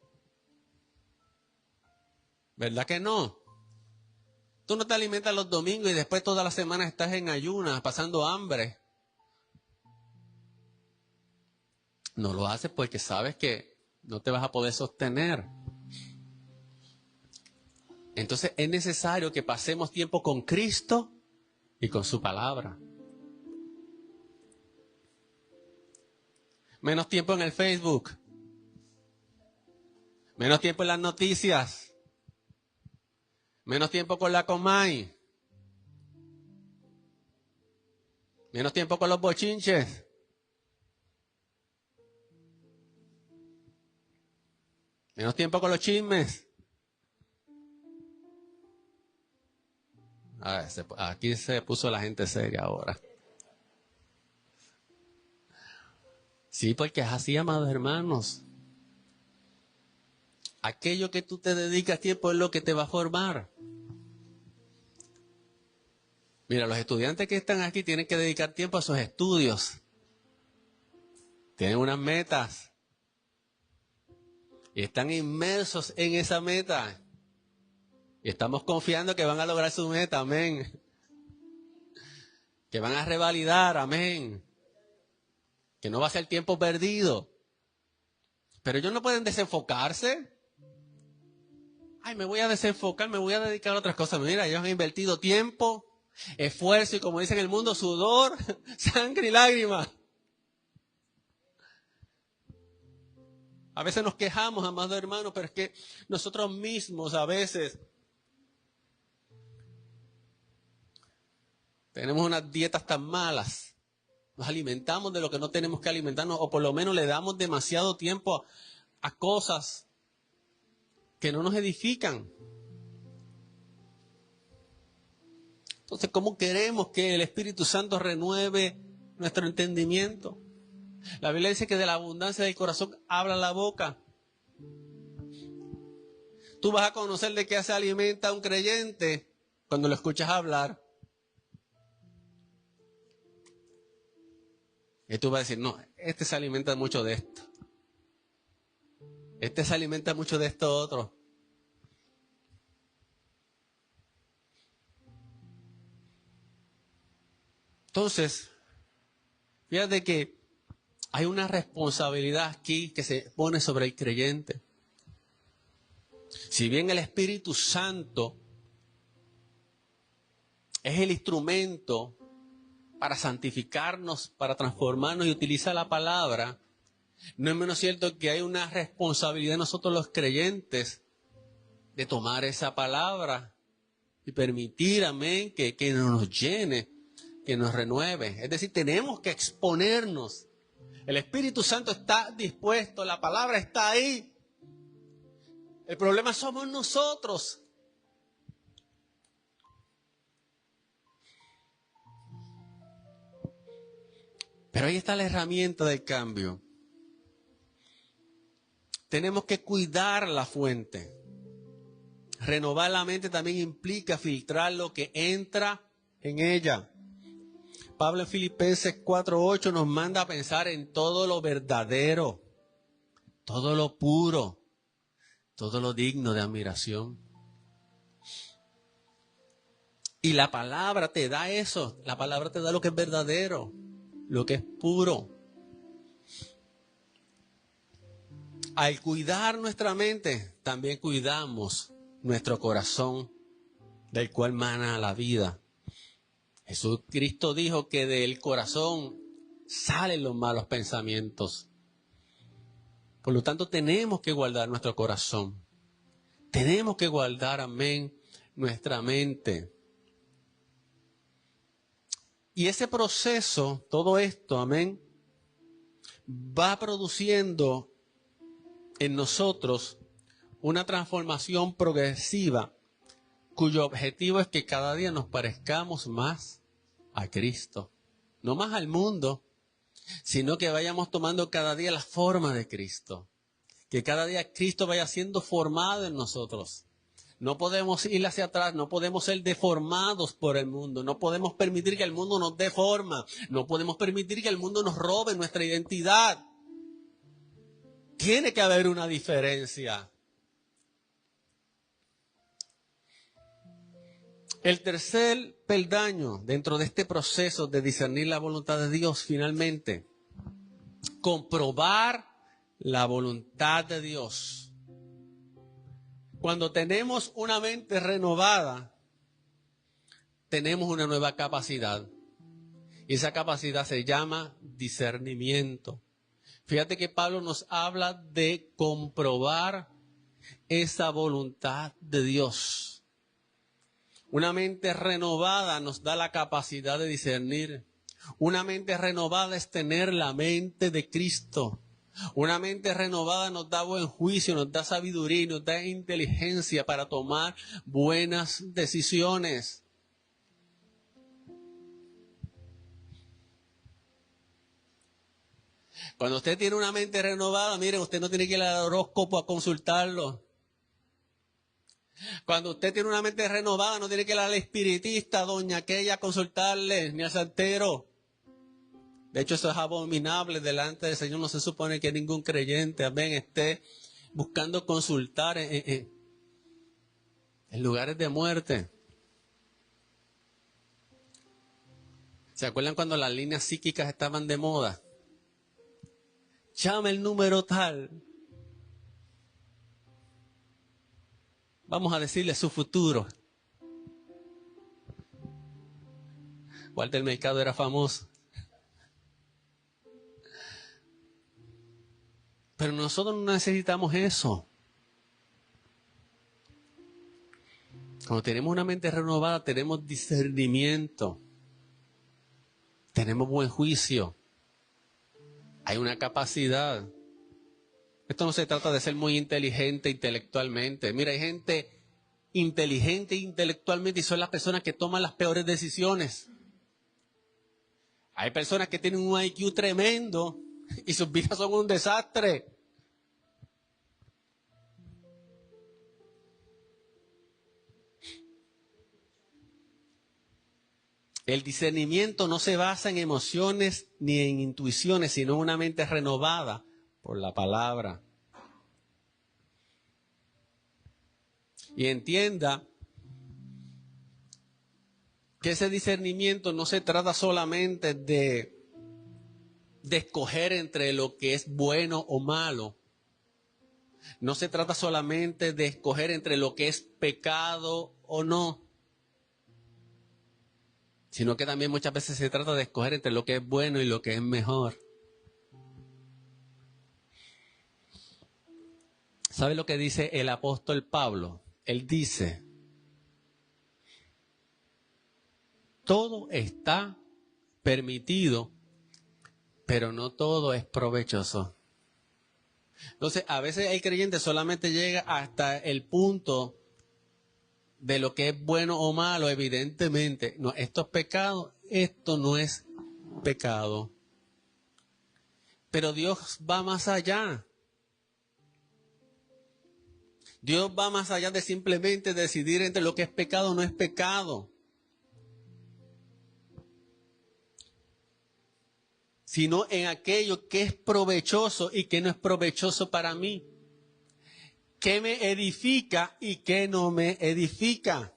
A: ¿Verdad que no? Tú no te alimentas los domingos y después toda la semana estás en ayunas, pasando hambre. No lo haces porque sabes que no te vas a poder sostener. Entonces es necesario que pasemos tiempo con Cristo y con su palabra. Menos tiempo en el Facebook. Menos tiempo en las noticias. Menos tiempo con la Comay. Menos tiempo con los bochinches. Menos tiempo con los chismes. A ver, aquí se puso la gente seria ahora. Sí, porque es así, amados hermanos. Aquello que tú te dedicas tiempo es lo que te va a formar. Mira, los estudiantes que están aquí tienen que dedicar tiempo a sus estudios. Tienen unas metas. Y están inmersos en esa meta. Y estamos confiando que van a lograr su meta, amén. Que van a revalidar, amén. Que no va a ser tiempo perdido. Pero ellos no pueden desenfocarse. Ay, me voy a desenfocar, me voy a dedicar a otras cosas. Mira, ellos han invertido tiempo, esfuerzo y, como dicen en el mundo, sudor, sangre y lágrimas. A veces nos quejamos, amados hermanos, pero es que nosotros mismos a veces tenemos unas dietas tan malas. Nos alimentamos de lo que no tenemos que alimentarnos, o por lo menos le damos demasiado tiempo a cosas que no nos edifican. Entonces, ¿cómo queremos que el Espíritu Santo renueve nuestro entendimiento? La Biblia dice que de la abundancia del corazón habla la boca. Tú vas a conocer de qué se alimenta un creyente cuando lo escuchas hablar. Y tú vas a decir, no, este se alimenta mucho de esto. Este se alimenta mucho de esto otro. Entonces, fíjate que hay una responsabilidad aquí que se pone sobre el creyente. Si bien el Espíritu Santo es el instrumento para santificarnos, para transformarnos y utiliza la palabra, no es menos cierto que hay una responsabilidad de nosotros los creyentes de tomar esa palabra y permitir, amén, que nos llene, que nos renueve. Es decir, tenemos que exponernos. El Espíritu Santo está dispuesto, la palabra está ahí. El problema somos nosotros. Pero ahí está la herramienta del cambio. Tenemos que cuidar la fuente. Renovar la mente también implica filtrar lo que entra en ella. Pablo en Filipenses 4:8 nos manda a pensar en todo lo verdadero, todo lo puro, todo lo digno de admiración. Y la palabra te da eso, la palabra te da lo que es verdadero, lo que es puro. Al cuidar nuestra mente, también cuidamos nuestro corazón, del cual mana la vida. Jesucristo dijo que del corazón salen los malos pensamientos. Por lo tanto, tenemos que guardar nuestro corazón. Tenemos que guardar, amén, nuestra mente. Y ese proceso, todo esto, amén, va produciendo en nosotros una transformación progresiva cuyo objetivo es que cada día nos parezcamos más a Cristo. No más al mundo, sino que vayamos tomando cada día la forma de Cristo. Que cada día Cristo vaya siendo formado en nosotros. No podemos ir hacia atrás, no podemos ser deformados por el mundo, no podemos permitir que el mundo nos deforma, no podemos permitir que el mundo nos robe nuestra identidad. Tiene que haber una diferencia. El tercer peldaño dentro de este proceso de discernir la voluntad de Dios, finalmente, comprobar la voluntad de Dios. Cuando tenemos una mente renovada, tenemos una nueva capacidad. Y esa capacidad se llama discernimiento. Fíjate que Pablo nos habla de comprobar esa voluntad de Dios. Una mente renovada nos da la capacidad de discernir. Una mente renovada es tener la mente de Cristo. Una mente renovada nos da buen juicio, nos da sabiduría y nos da inteligencia para tomar buenas decisiones. Cuando usted tiene una mente renovada, mire, usted no tiene que ir al horóscopo a consultarlo. Cuando usted tiene una mente renovada, no tiene que ir al espiritista, doña aquella, a consultarle, ni al santero. De hecho, eso es abominable delante del Señor. No se supone que ningún creyente, amén, esté buscando consultar en lugares de muerte. ¿Se acuerdan cuando las líneas psíquicas estaban de moda? Llama el número tal. Vamos a decirle su futuro. Walter Mercado era famoso. Pero nosotros no necesitamos eso. Cuando tenemos una mente renovada, tenemos discernimiento. Tenemos buen juicio. Hay una capacidad. Esto no se trata de ser muy inteligente intelectualmente. Mira, hay gente inteligente intelectualmente y son las personas que toman las peores decisiones. Hay personas que tienen un IQ tremendo y sus vidas son un desastre. El discernimiento no se basa en emociones ni en intuiciones, sino en una mente renovada por la palabra. Y entienda que ese discernimiento no se trata solamente de escoger entre lo que es bueno o malo. No se trata solamente de escoger entre lo que es pecado o no. Sino que también muchas veces se trata de escoger entre lo que es bueno y lo que es mejor. ¿Sabe lo que dice el apóstol Pablo? Él dice, todo está permitido, pero no todo es provechoso. Entonces, a veces el creyente solamente llega hasta el punto de lo que es bueno o malo, evidentemente. No, esto es pecado, esto no es pecado. Pero Dios va más allá. Dios va más allá de simplemente decidir entre lo que es pecado o no es pecado. Sino en aquello que es provechoso y que no es provechoso para mí. ¿Qué me edifica y qué no me edifica?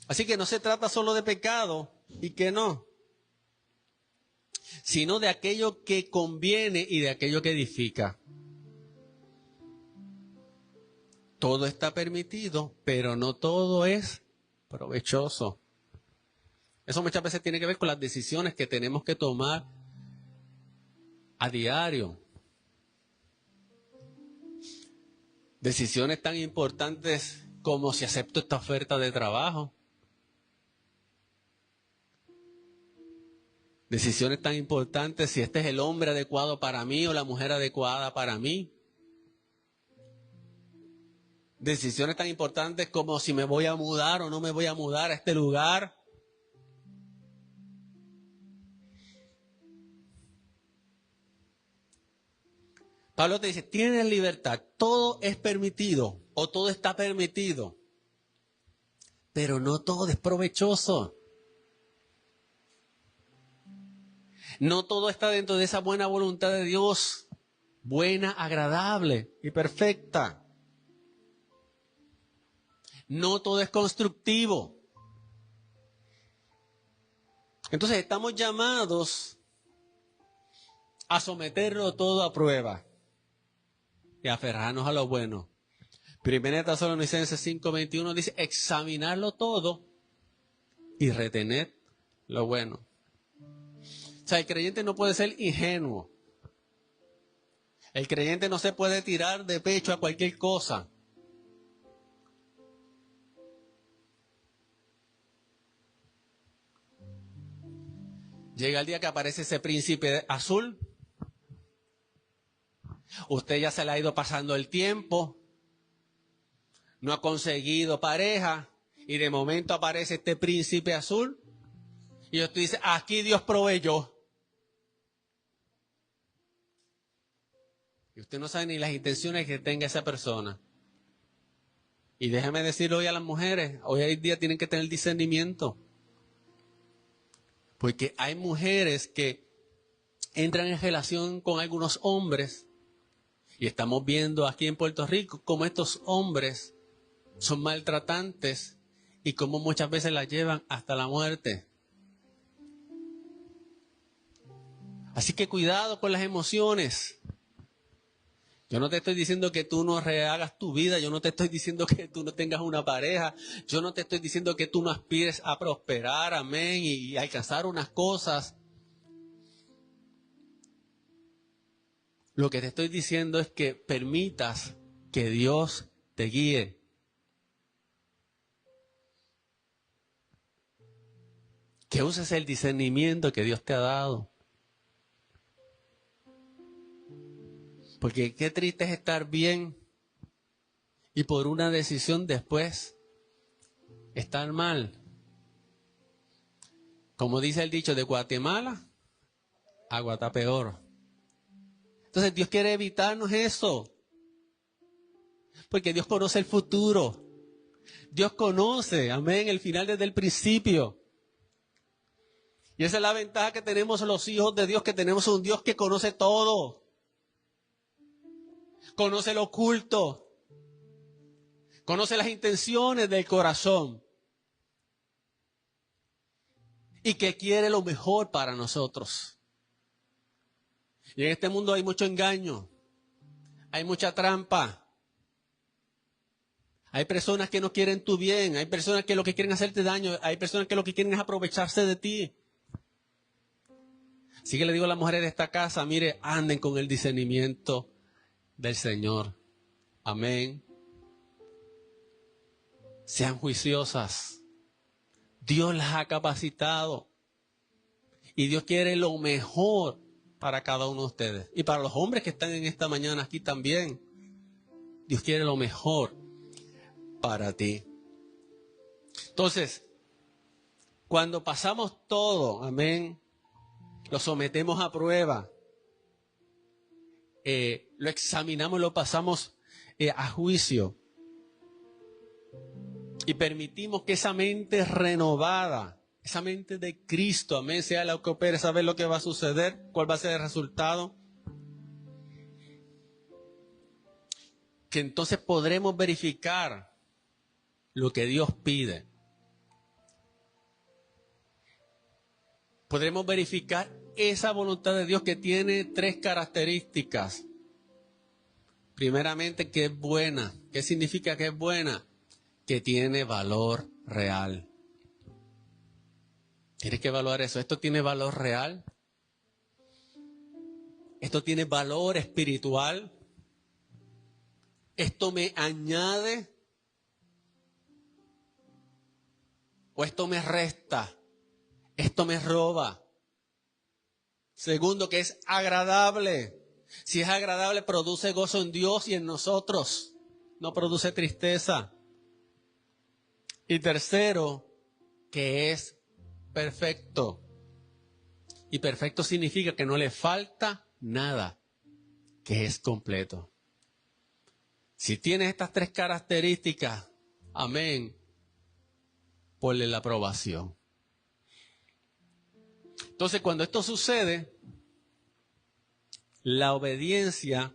A: Así que no se trata solo de pecado y que no, sino de aquello que conviene y de aquello que edifica. Todo está permitido, pero no todo es provechoso. Eso muchas veces tiene que ver con las decisiones que tenemos que tomar a diario. Decisiones tan importantes como si acepto esta oferta de trabajo. Decisiones tan importantes, si este es el hombre adecuado para mí o la mujer adecuada para mí. Decisiones tan importantes como si me voy a mudar o no me voy a mudar a este lugar. Pablo te dice, tienes libertad, todo es permitido o todo está permitido, pero no todo es provechoso. No todo está dentro de esa buena voluntad de Dios, buena, agradable y perfecta. No todo es constructivo. Entonces estamos llamados a someterlo todo a prueba y aferrarnos a lo bueno. Primera Tesalonicenses 5:21 dice, examinarlo todo y retener lo bueno. O sea, el creyente no puede ser ingenuo. El creyente no se puede tirar de pecho a cualquier cosa. Llega el día que aparece ese príncipe azul. Usted ya se le ha ido pasando el tiempo. No ha conseguido pareja. Y de momento aparece este príncipe azul. Y usted dice, aquí Dios proveyó. Y usted no sabe ni las intenciones que tenga esa persona. Y déjeme decirlo hoy a las mujeres, hoy en día tienen que tener discernimiento. Porque hay mujeres que entran en relación con algunos hombres. Y estamos viendo aquí en Puerto Rico cómo estos hombres son maltratantes y cómo muchas veces las llevan hasta la muerte. Así que cuidado con las emociones. Yo no te estoy diciendo que tú no rehagas tu vida, yo no te estoy diciendo que tú no tengas una pareja, yo no te estoy diciendo que tú no aspires a prosperar, amén, y alcanzar unas cosas. Lo que te estoy diciendo es que permitas que Dios te guíe. Que uses el discernimiento que Dios te ha dado. Porque qué triste es estar bien y por una decisión después estar mal. Como dice el dicho, de Guatemala a Guatapeor. Entonces Dios quiere evitarnos eso. Porque Dios conoce el futuro. Dios conoce, amén, el final desde el principio. Y esa es la ventaja que tenemos los hijos de Dios, que tenemos un Dios que conoce todo. Conoce lo oculto. Conoce las intenciones del corazón. Y que quiere lo mejor para nosotros. Y en este mundo hay mucho engaño. Hay mucha trampa. Hay personas que no quieren tu bien. Hay personas que lo que quieren hacerte daño. Hay personas que lo que quieren es aprovecharse de ti. Así que le digo a las mujeres de esta casa, mire, anden con el discernimiento del Señor. Amén. Sean juiciosas. Dios las ha capacitado. Y Dios quiere lo mejor para cada uno de ustedes. Y para los hombres que están en esta mañana aquí también. Dios quiere lo mejor para ti. Entonces, cuando pasamos todo, amén, lo sometemos a prueba. Lo examinamos, lo pasamos a juicio. Y permitimos que esa mente renovada, esa mente de Cristo, amén, sea la que opere, saber lo que va a suceder, cuál va a ser el resultado. Que entonces podremos verificar lo que Dios pide. Podremos verificar esa voluntad de Dios que tiene 3 características. Primeramente, que es buena. ¿Qué significa que es buena? Que tiene valor real. Tienes que evaluar eso. ¿Esto tiene valor real? ¿Esto tiene valor espiritual? ¿Esto me añade? ¿O esto me resta? ¿Esto me roba? Segundo, que es agradable. Si es agradable, produce gozo en Dios y en nosotros. No produce tristeza. Y tercero, que es perfecto. Y perfecto significa que no le falta nada, que es completo. Si tienes estas tres características, amén, ponle la aprobación. Entonces, cuando esto sucede, la obediencia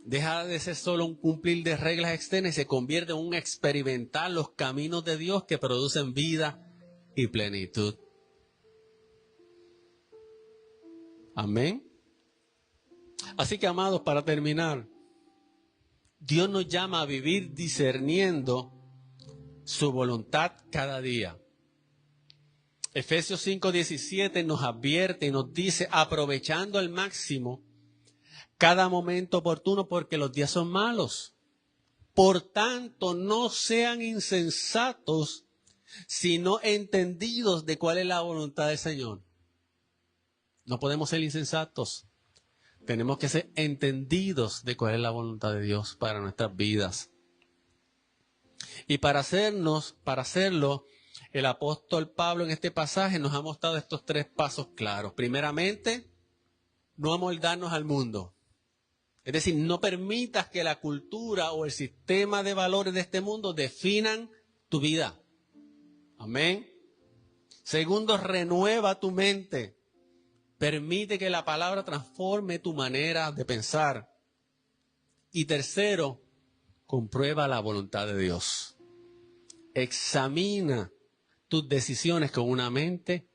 A: deja de ser solo un cumplir de reglas externas y se convierte en un experimentar los caminos de Dios que producen vida y plenitud. Amén. Así que, amados, para terminar, Dios nos llama a vivir discerniendo su voluntad cada día. Efesios 5:17 nos advierte y nos dice, aprovechando al máximo cada momento oportuno porque los días son malos. Por tanto, no sean insensatos, sino entendidos de cuál es la voluntad del Señor. No podemos ser insensatos. Tenemos que ser entendidos de cuál es la voluntad de Dios para nuestras vidas. Y para hacerlo, el apóstol Pablo en este pasaje nos ha mostrado estos tres pasos claros. Primeramente, no amoldarnos al mundo. Es decir, no permitas que la cultura o el sistema de valores de este mundo definan tu vida. Amén. Segundo, renueva tu mente. Permite que la palabra transforme tu manera de pensar. Y tercero, comprueba la voluntad de Dios. Examina tus decisiones con una mente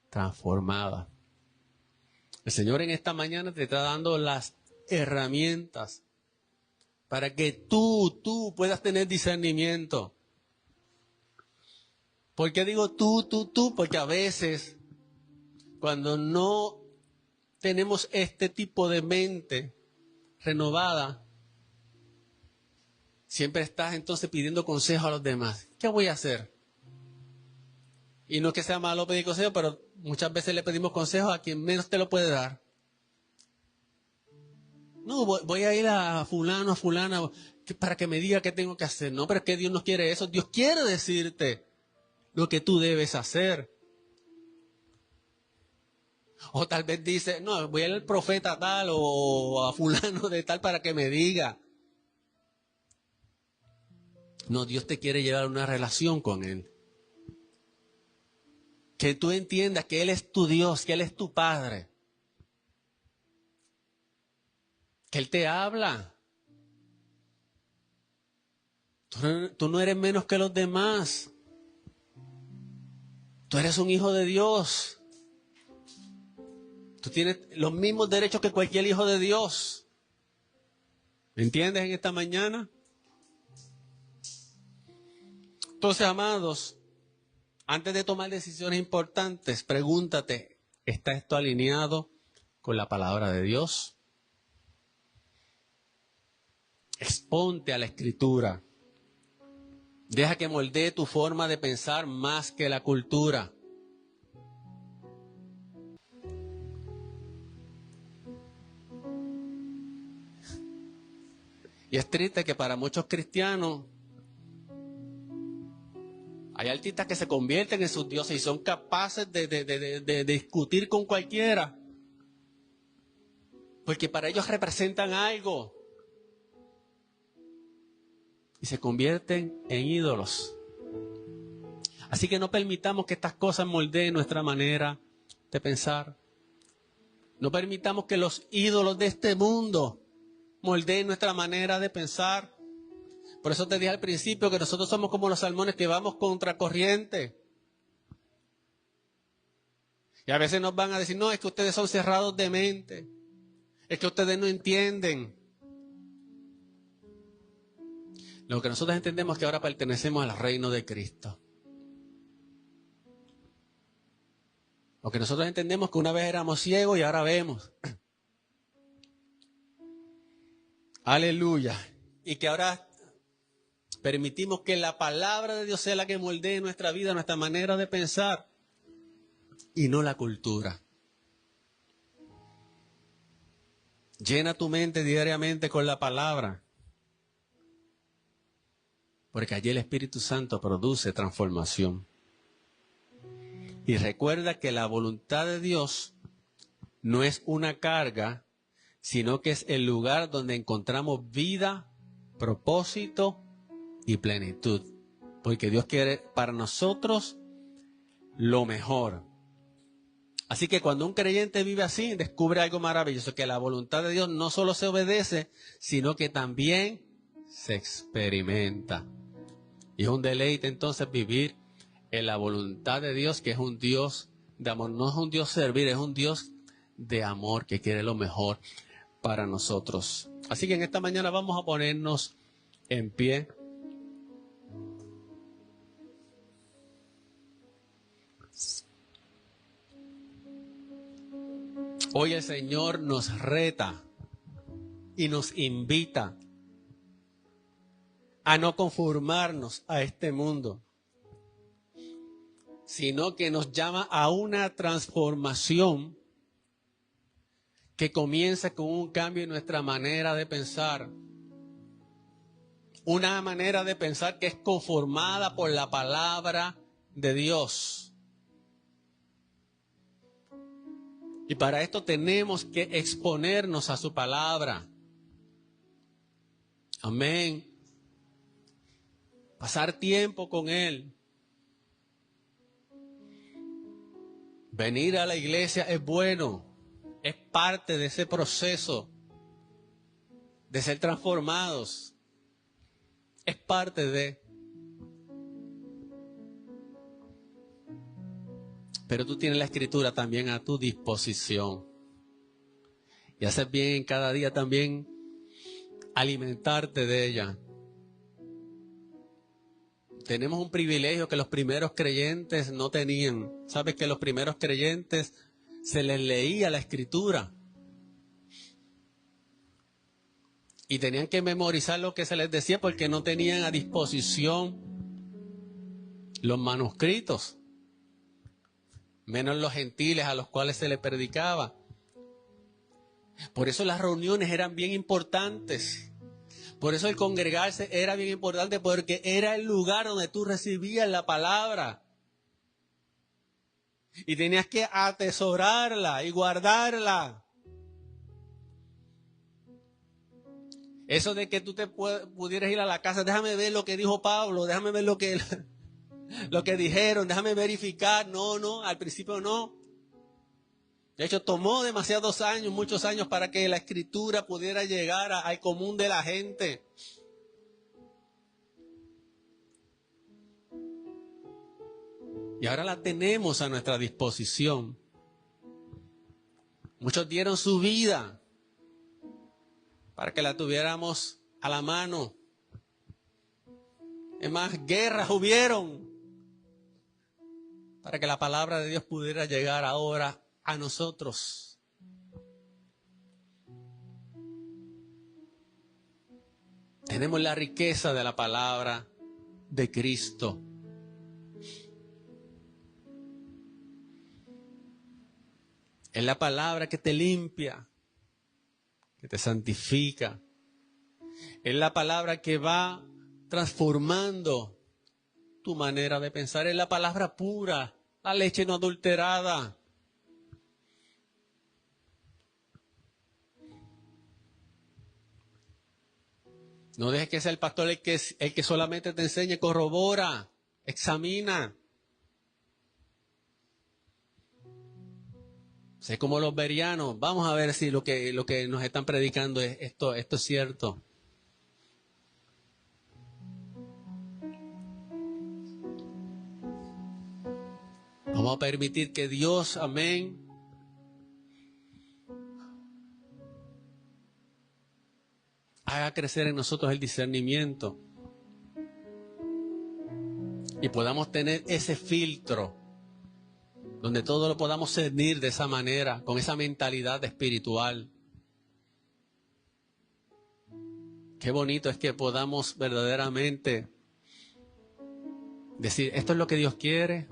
A: transformada. El Señor en esta mañana te está dando las herramientas para que tú puedas tener discernimiento. ¿Por qué digo tú? Porque a veces, cuando no tenemos este tipo de mente renovada, siempre estás entonces pidiendo consejo a los demás. ¿Qué voy a hacer? Y no es que sea malo pedir consejo, pero muchas veces le pedimos consejo a quien menos te lo puede dar. No, voy a ir a fulano, a fulana, para que me diga qué tengo que hacer. No, pero es que Dios no quiere eso. Dios quiere decirte lo que tú debes hacer. O tal vez dice, no, voy a ir al profeta tal o a fulano de tal para que me diga. No, Dios te quiere llevar a una relación con Él. Que tú entiendas que Él es tu Dios, que Él es tu Padre. Que Él te habla. Tú no eres menos que los demás. Tú eres un hijo de Dios. Tú tienes los mismos derechos que cualquier hijo de Dios. ¿Me entiendes en esta mañana? Entonces, amados, antes de tomar decisiones importantes, pregúntate, ¿está esto alineado con la palabra de Dios? Exponte a la Escritura. Deja que moldee tu forma de pensar más que la cultura. Y es triste que para muchos cristianos hay artistas que se convierten en sus dioses y son capaces de discutir con cualquiera. Porque para ellos representan algo. Y se convierten en ídolos. Así que no permitamos que estas cosas moldeen nuestra manera de pensar. No permitamos que los ídolos de este mundo moldeen nuestra manera de pensar. Por eso te dije al principio que nosotros somos como los salmones que vamos contra corriente. Y a veces nos van a decir, no, es que ustedes son cerrados de mente. Es que ustedes no entienden. Lo que nosotros entendemos es que ahora pertenecemos al reino de Cristo. Lo que nosotros entendemos es que una vez éramos ciegos y ahora vemos. Aleluya. Y que ahora permitimos que la palabra de Dios sea la que moldee nuestra vida, nuestra manera de pensar y no la cultura. Llena tu mente diariamente con la palabra. Porque allí el Espíritu Santo produce transformación. Y recuerda que la voluntad de Dios no es una carga, sino que es el lugar donde encontramos vida, propósito y plenitud. Porque Dios quiere para nosotros lo mejor. Así que cuando un creyente vive así, descubre algo maravilloso, que la voluntad de Dios no solo se obedece, sino que también se experimenta. Y es un deleite entonces vivir en la voluntad de Dios, que es un Dios de amor. No es un Dios servir, es un Dios de amor que quiere lo mejor para nosotros. Así que en esta mañana vamos a ponernos en pie. Hoy el Señor nos reta y nos invita a no conformarnos a este mundo, sino que nos llama a una transformación que comienza con un cambio en nuestra manera de pensar. Una manera de pensar que es conformada por la palabra de Dios. Y para esto tenemos que exponernos a su palabra. Amén. Pasar tiempo con Él. Venir a la iglesia es bueno. Es parte de ese proceso de ser transformados. Es parte de. Pero tú tienes la Escritura también a tu disposición. Y haces bien cada día también alimentarte de ella. Tenemos un privilegio que los primeros creyentes no tenían. ¿Sabes que los primeros creyentes se les leía la Escritura? Y tenían que memorizar lo que se les decía porque no tenían a disposición los manuscritos. Menos los gentiles a los cuales se les predicaba. Por eso las reuniones eran bien importantes. Por eso el congregarse era bien importante, porque era el lugar donde tú recibías la palabra. Y tenías que atesorarla y guardarla. Eso de que tú te pudieras ir a la casa, déjame ver lo que dijo Pablo, déjame ver lo que dijeron, déjame verificar. No, al principio no. De hecho, tomó demasiados años, muchos años, para que la Escritura pudiera llegar al común de la gente. Y ahora la tenemos a nuestra disposición. Muchos dieron su vida para que la tuviéramos a la mano. Es más, guerras hubieron para que la palabra de Dios pudiera llegar ahora a nosotros. Tenemos la riqueza de la palabra de Cristo. Es la palabra que te limpia, que te santifica. Es la palabra que va transformando tu manera de pensar. Es la palabra pura, la leche no adulterada. No dejes que sea el pastor el que solamente te enseñe, corrobora, examina. Sé como los berianos, vamos a ver si lo que nos están predicando esto es cierto. Vamos a permitir que Dios, amén, haga crecer en nosotros el discernimiento y podamos tener ese filtro donde todo lo podamos cernir de esa manera, con esa mentalidad espiritual. Qué bonito es que podamos verdaderamente decir, esto es lo que Dios quiere.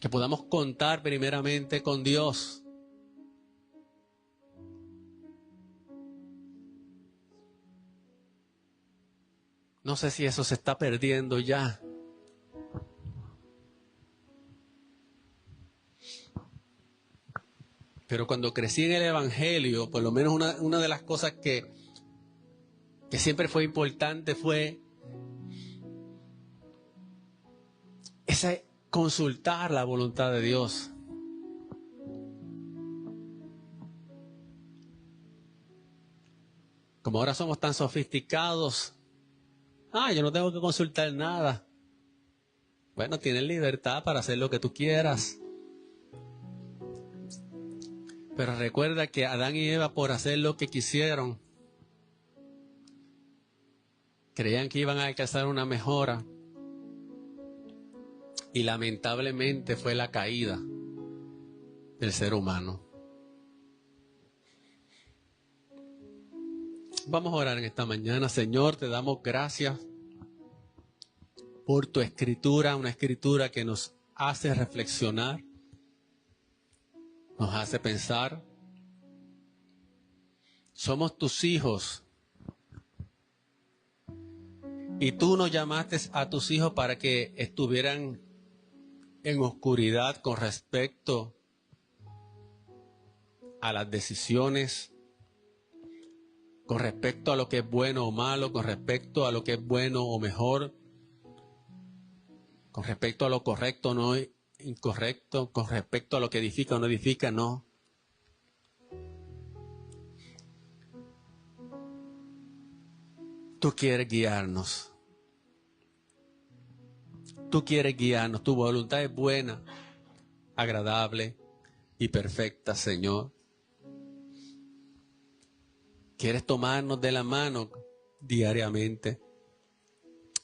A: Que podamos contar primeramente con Dios. No sé si eso se está perdiendo ya. Pero cuando crecí en el Evangelio, por lo menos una de las cosas que siempre fue importante fue esa consultar la voluntad de Dios. Como ahora somos tan sofisticados, yo no tengo que consultar nada. Bueno, tienes libertad para hacer lo que tú quieras. Pero recuerda que Adán y Eva, por hacer lo que quisieron, creían que iban a alcanzar una mejora. Y lamentablemente fue la caída del ser humano. Vamos a orar en esta mañana. Señor, te damos gracias por tu escritura, una escritura que nos hace reflexionar, nos hace pensar. Somos tus hijos. Y tú nos llamaste a tus hijos para que estuvieran en oscuridad con respecto a las decisiones, con respecto a lo que es bueno o malo, con respecto a lo que es bueno o mejor, con respecto a lo correcto o no incorrecto, con respecto a lo que edifica o no edifica, no. Tú quieres guiarnos. Tú quieres guiarnos. Tu voluntad es buena, agradable y perfecta, Señor. Quieres tomarnos de la mano diariamente.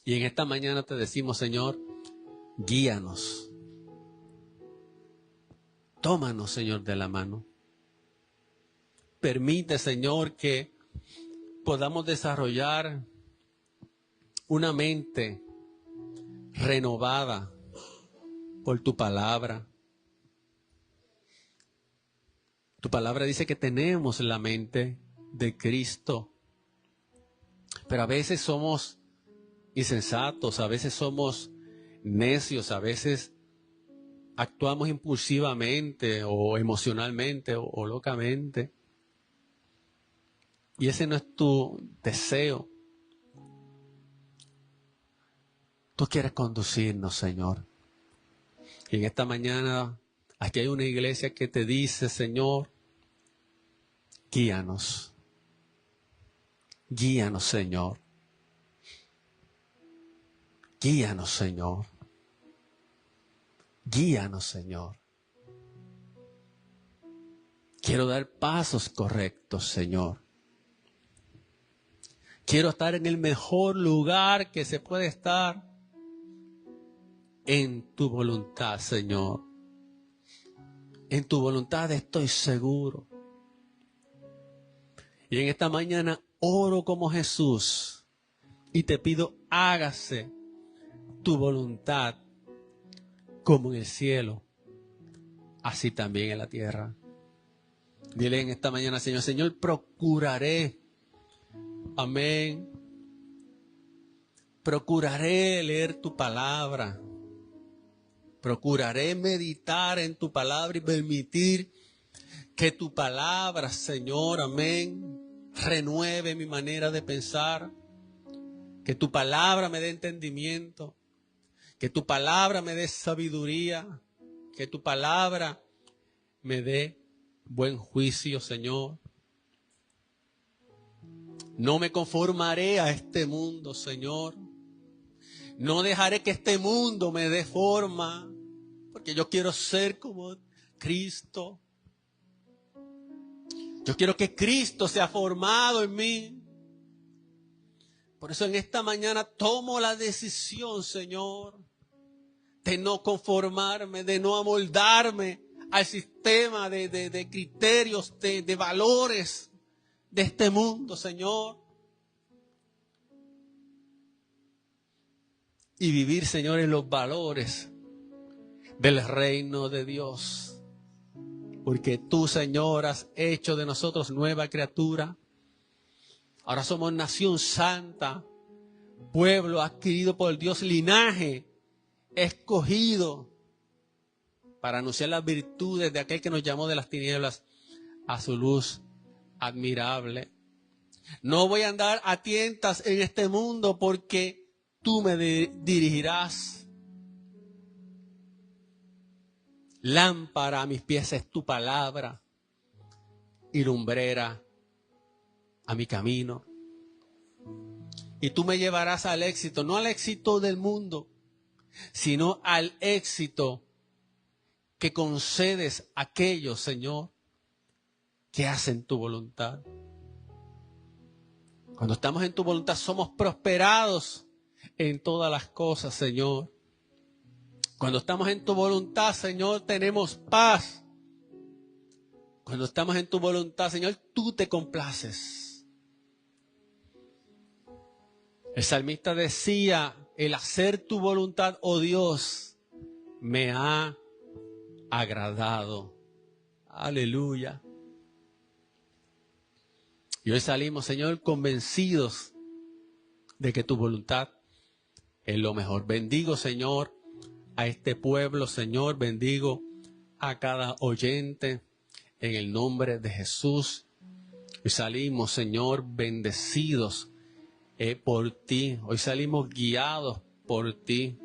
A: Y en esta mañana te decimos, Señor, guíanos. Tómanos, Señor, de la mano. Permite, Señor, que podamos desarrollar una mente renovada por tu palabra. Tu palabra dice que tenemos la mente de Cristo, pero a veces somos insensatos, a veces somos necios, a veces actuamos impulsivamente o emocionalmente o locamente. Y ese no es tu deseo. Tú quieres conducirnos, Señor. Y en esta mañana aquí hay una iglesia que te dice, Señor, guíanos. Guíanos, Señor. Guíanos, Señor. Guíanos, Señor. Quiero dar pasos correctos, Señor. Quiero estar en el mejor lugar que se puede estar. En tu voluntad, Señor. En tu voluntad estoy seguro. Y en esta mañana oro como Jesús y te pido, hágase tu voluntad como en el cielo, así también en la tierra. Dile en esta mañana, Señor, Señor, procuraré, amén, procuraré leer tu palabra, procuraré meditar en tu palabra y permitir que tu palabra, Señor, amén, renueve mi manera de pensar, que tu palabra me dé entendimiento, que tu palabra me dé sabiduría, que tu palabra me dé buen juicio, Señor. No me conformaré a este mundo, Señor. No dejaré que este mundo me dé forma, porque yo quiero ser como Cristo. Yo quiero que Cristo sea formado en mí. Por eso en esta mañana tomo la decisión, Señor, de no conformarme, de no amoldarme al sistema de criterios, de valores de este mundo, Señor. Y vivir, Señor, en los valores del reino de Dios. Porque tú, Señor, has hecho de nosotros nueva criatura. Ahora somos nación santa, pueblo adquirido por Dios, linaje escogido para anunciar las virtudes de aquel que nos llamó de las tinieblas a su luz admirable. No voy a andar a tientas en este mundo porque tú me dirigirás. Lámpara a mis pies es tu palabra y lumbrera a mi camino. Y tú me llevarás al éxito, no al éxito del mundo, sino al éxito que concedes a aquellos, Señor, que hacen tu voluntad. Cuando estamos en tu voluntad somos prosperados en todas las cosas, Señor. Cuando estamos en tu voluntad, Señor, tenemos paz. Cuando estamos en tu voluntad, Señor, tú te complaces. El salmista decía, el hacer tu voluntad, oh Dios, me ha agradado. Aleluya. Y hoy salimos, Señor, convencidos de que tu voluntad es lo mejor. Bendigo, Señor, a este pueblo, Señor, bendigo a cada oyente en el nombre de Jesús. Hoy salimos, Señor, bendecidos por ti. Hoy salimos guiados por ti.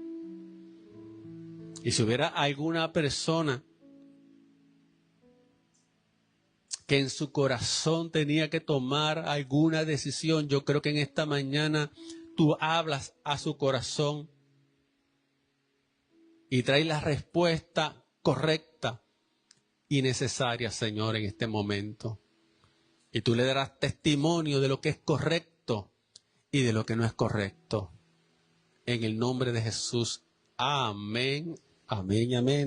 A: Y si hubiera alguna persona que en su corazón tenía que tomar alguna decisión, yo creo que en esta mañana tú hablas a su corazón y traes la respuesta correcta y necesaria, Señor, en este momento. Y tú le darás testimonio de lo que es correcto y de lo que no es correcto. En el nombre de Jesús. Amén, amén, amén.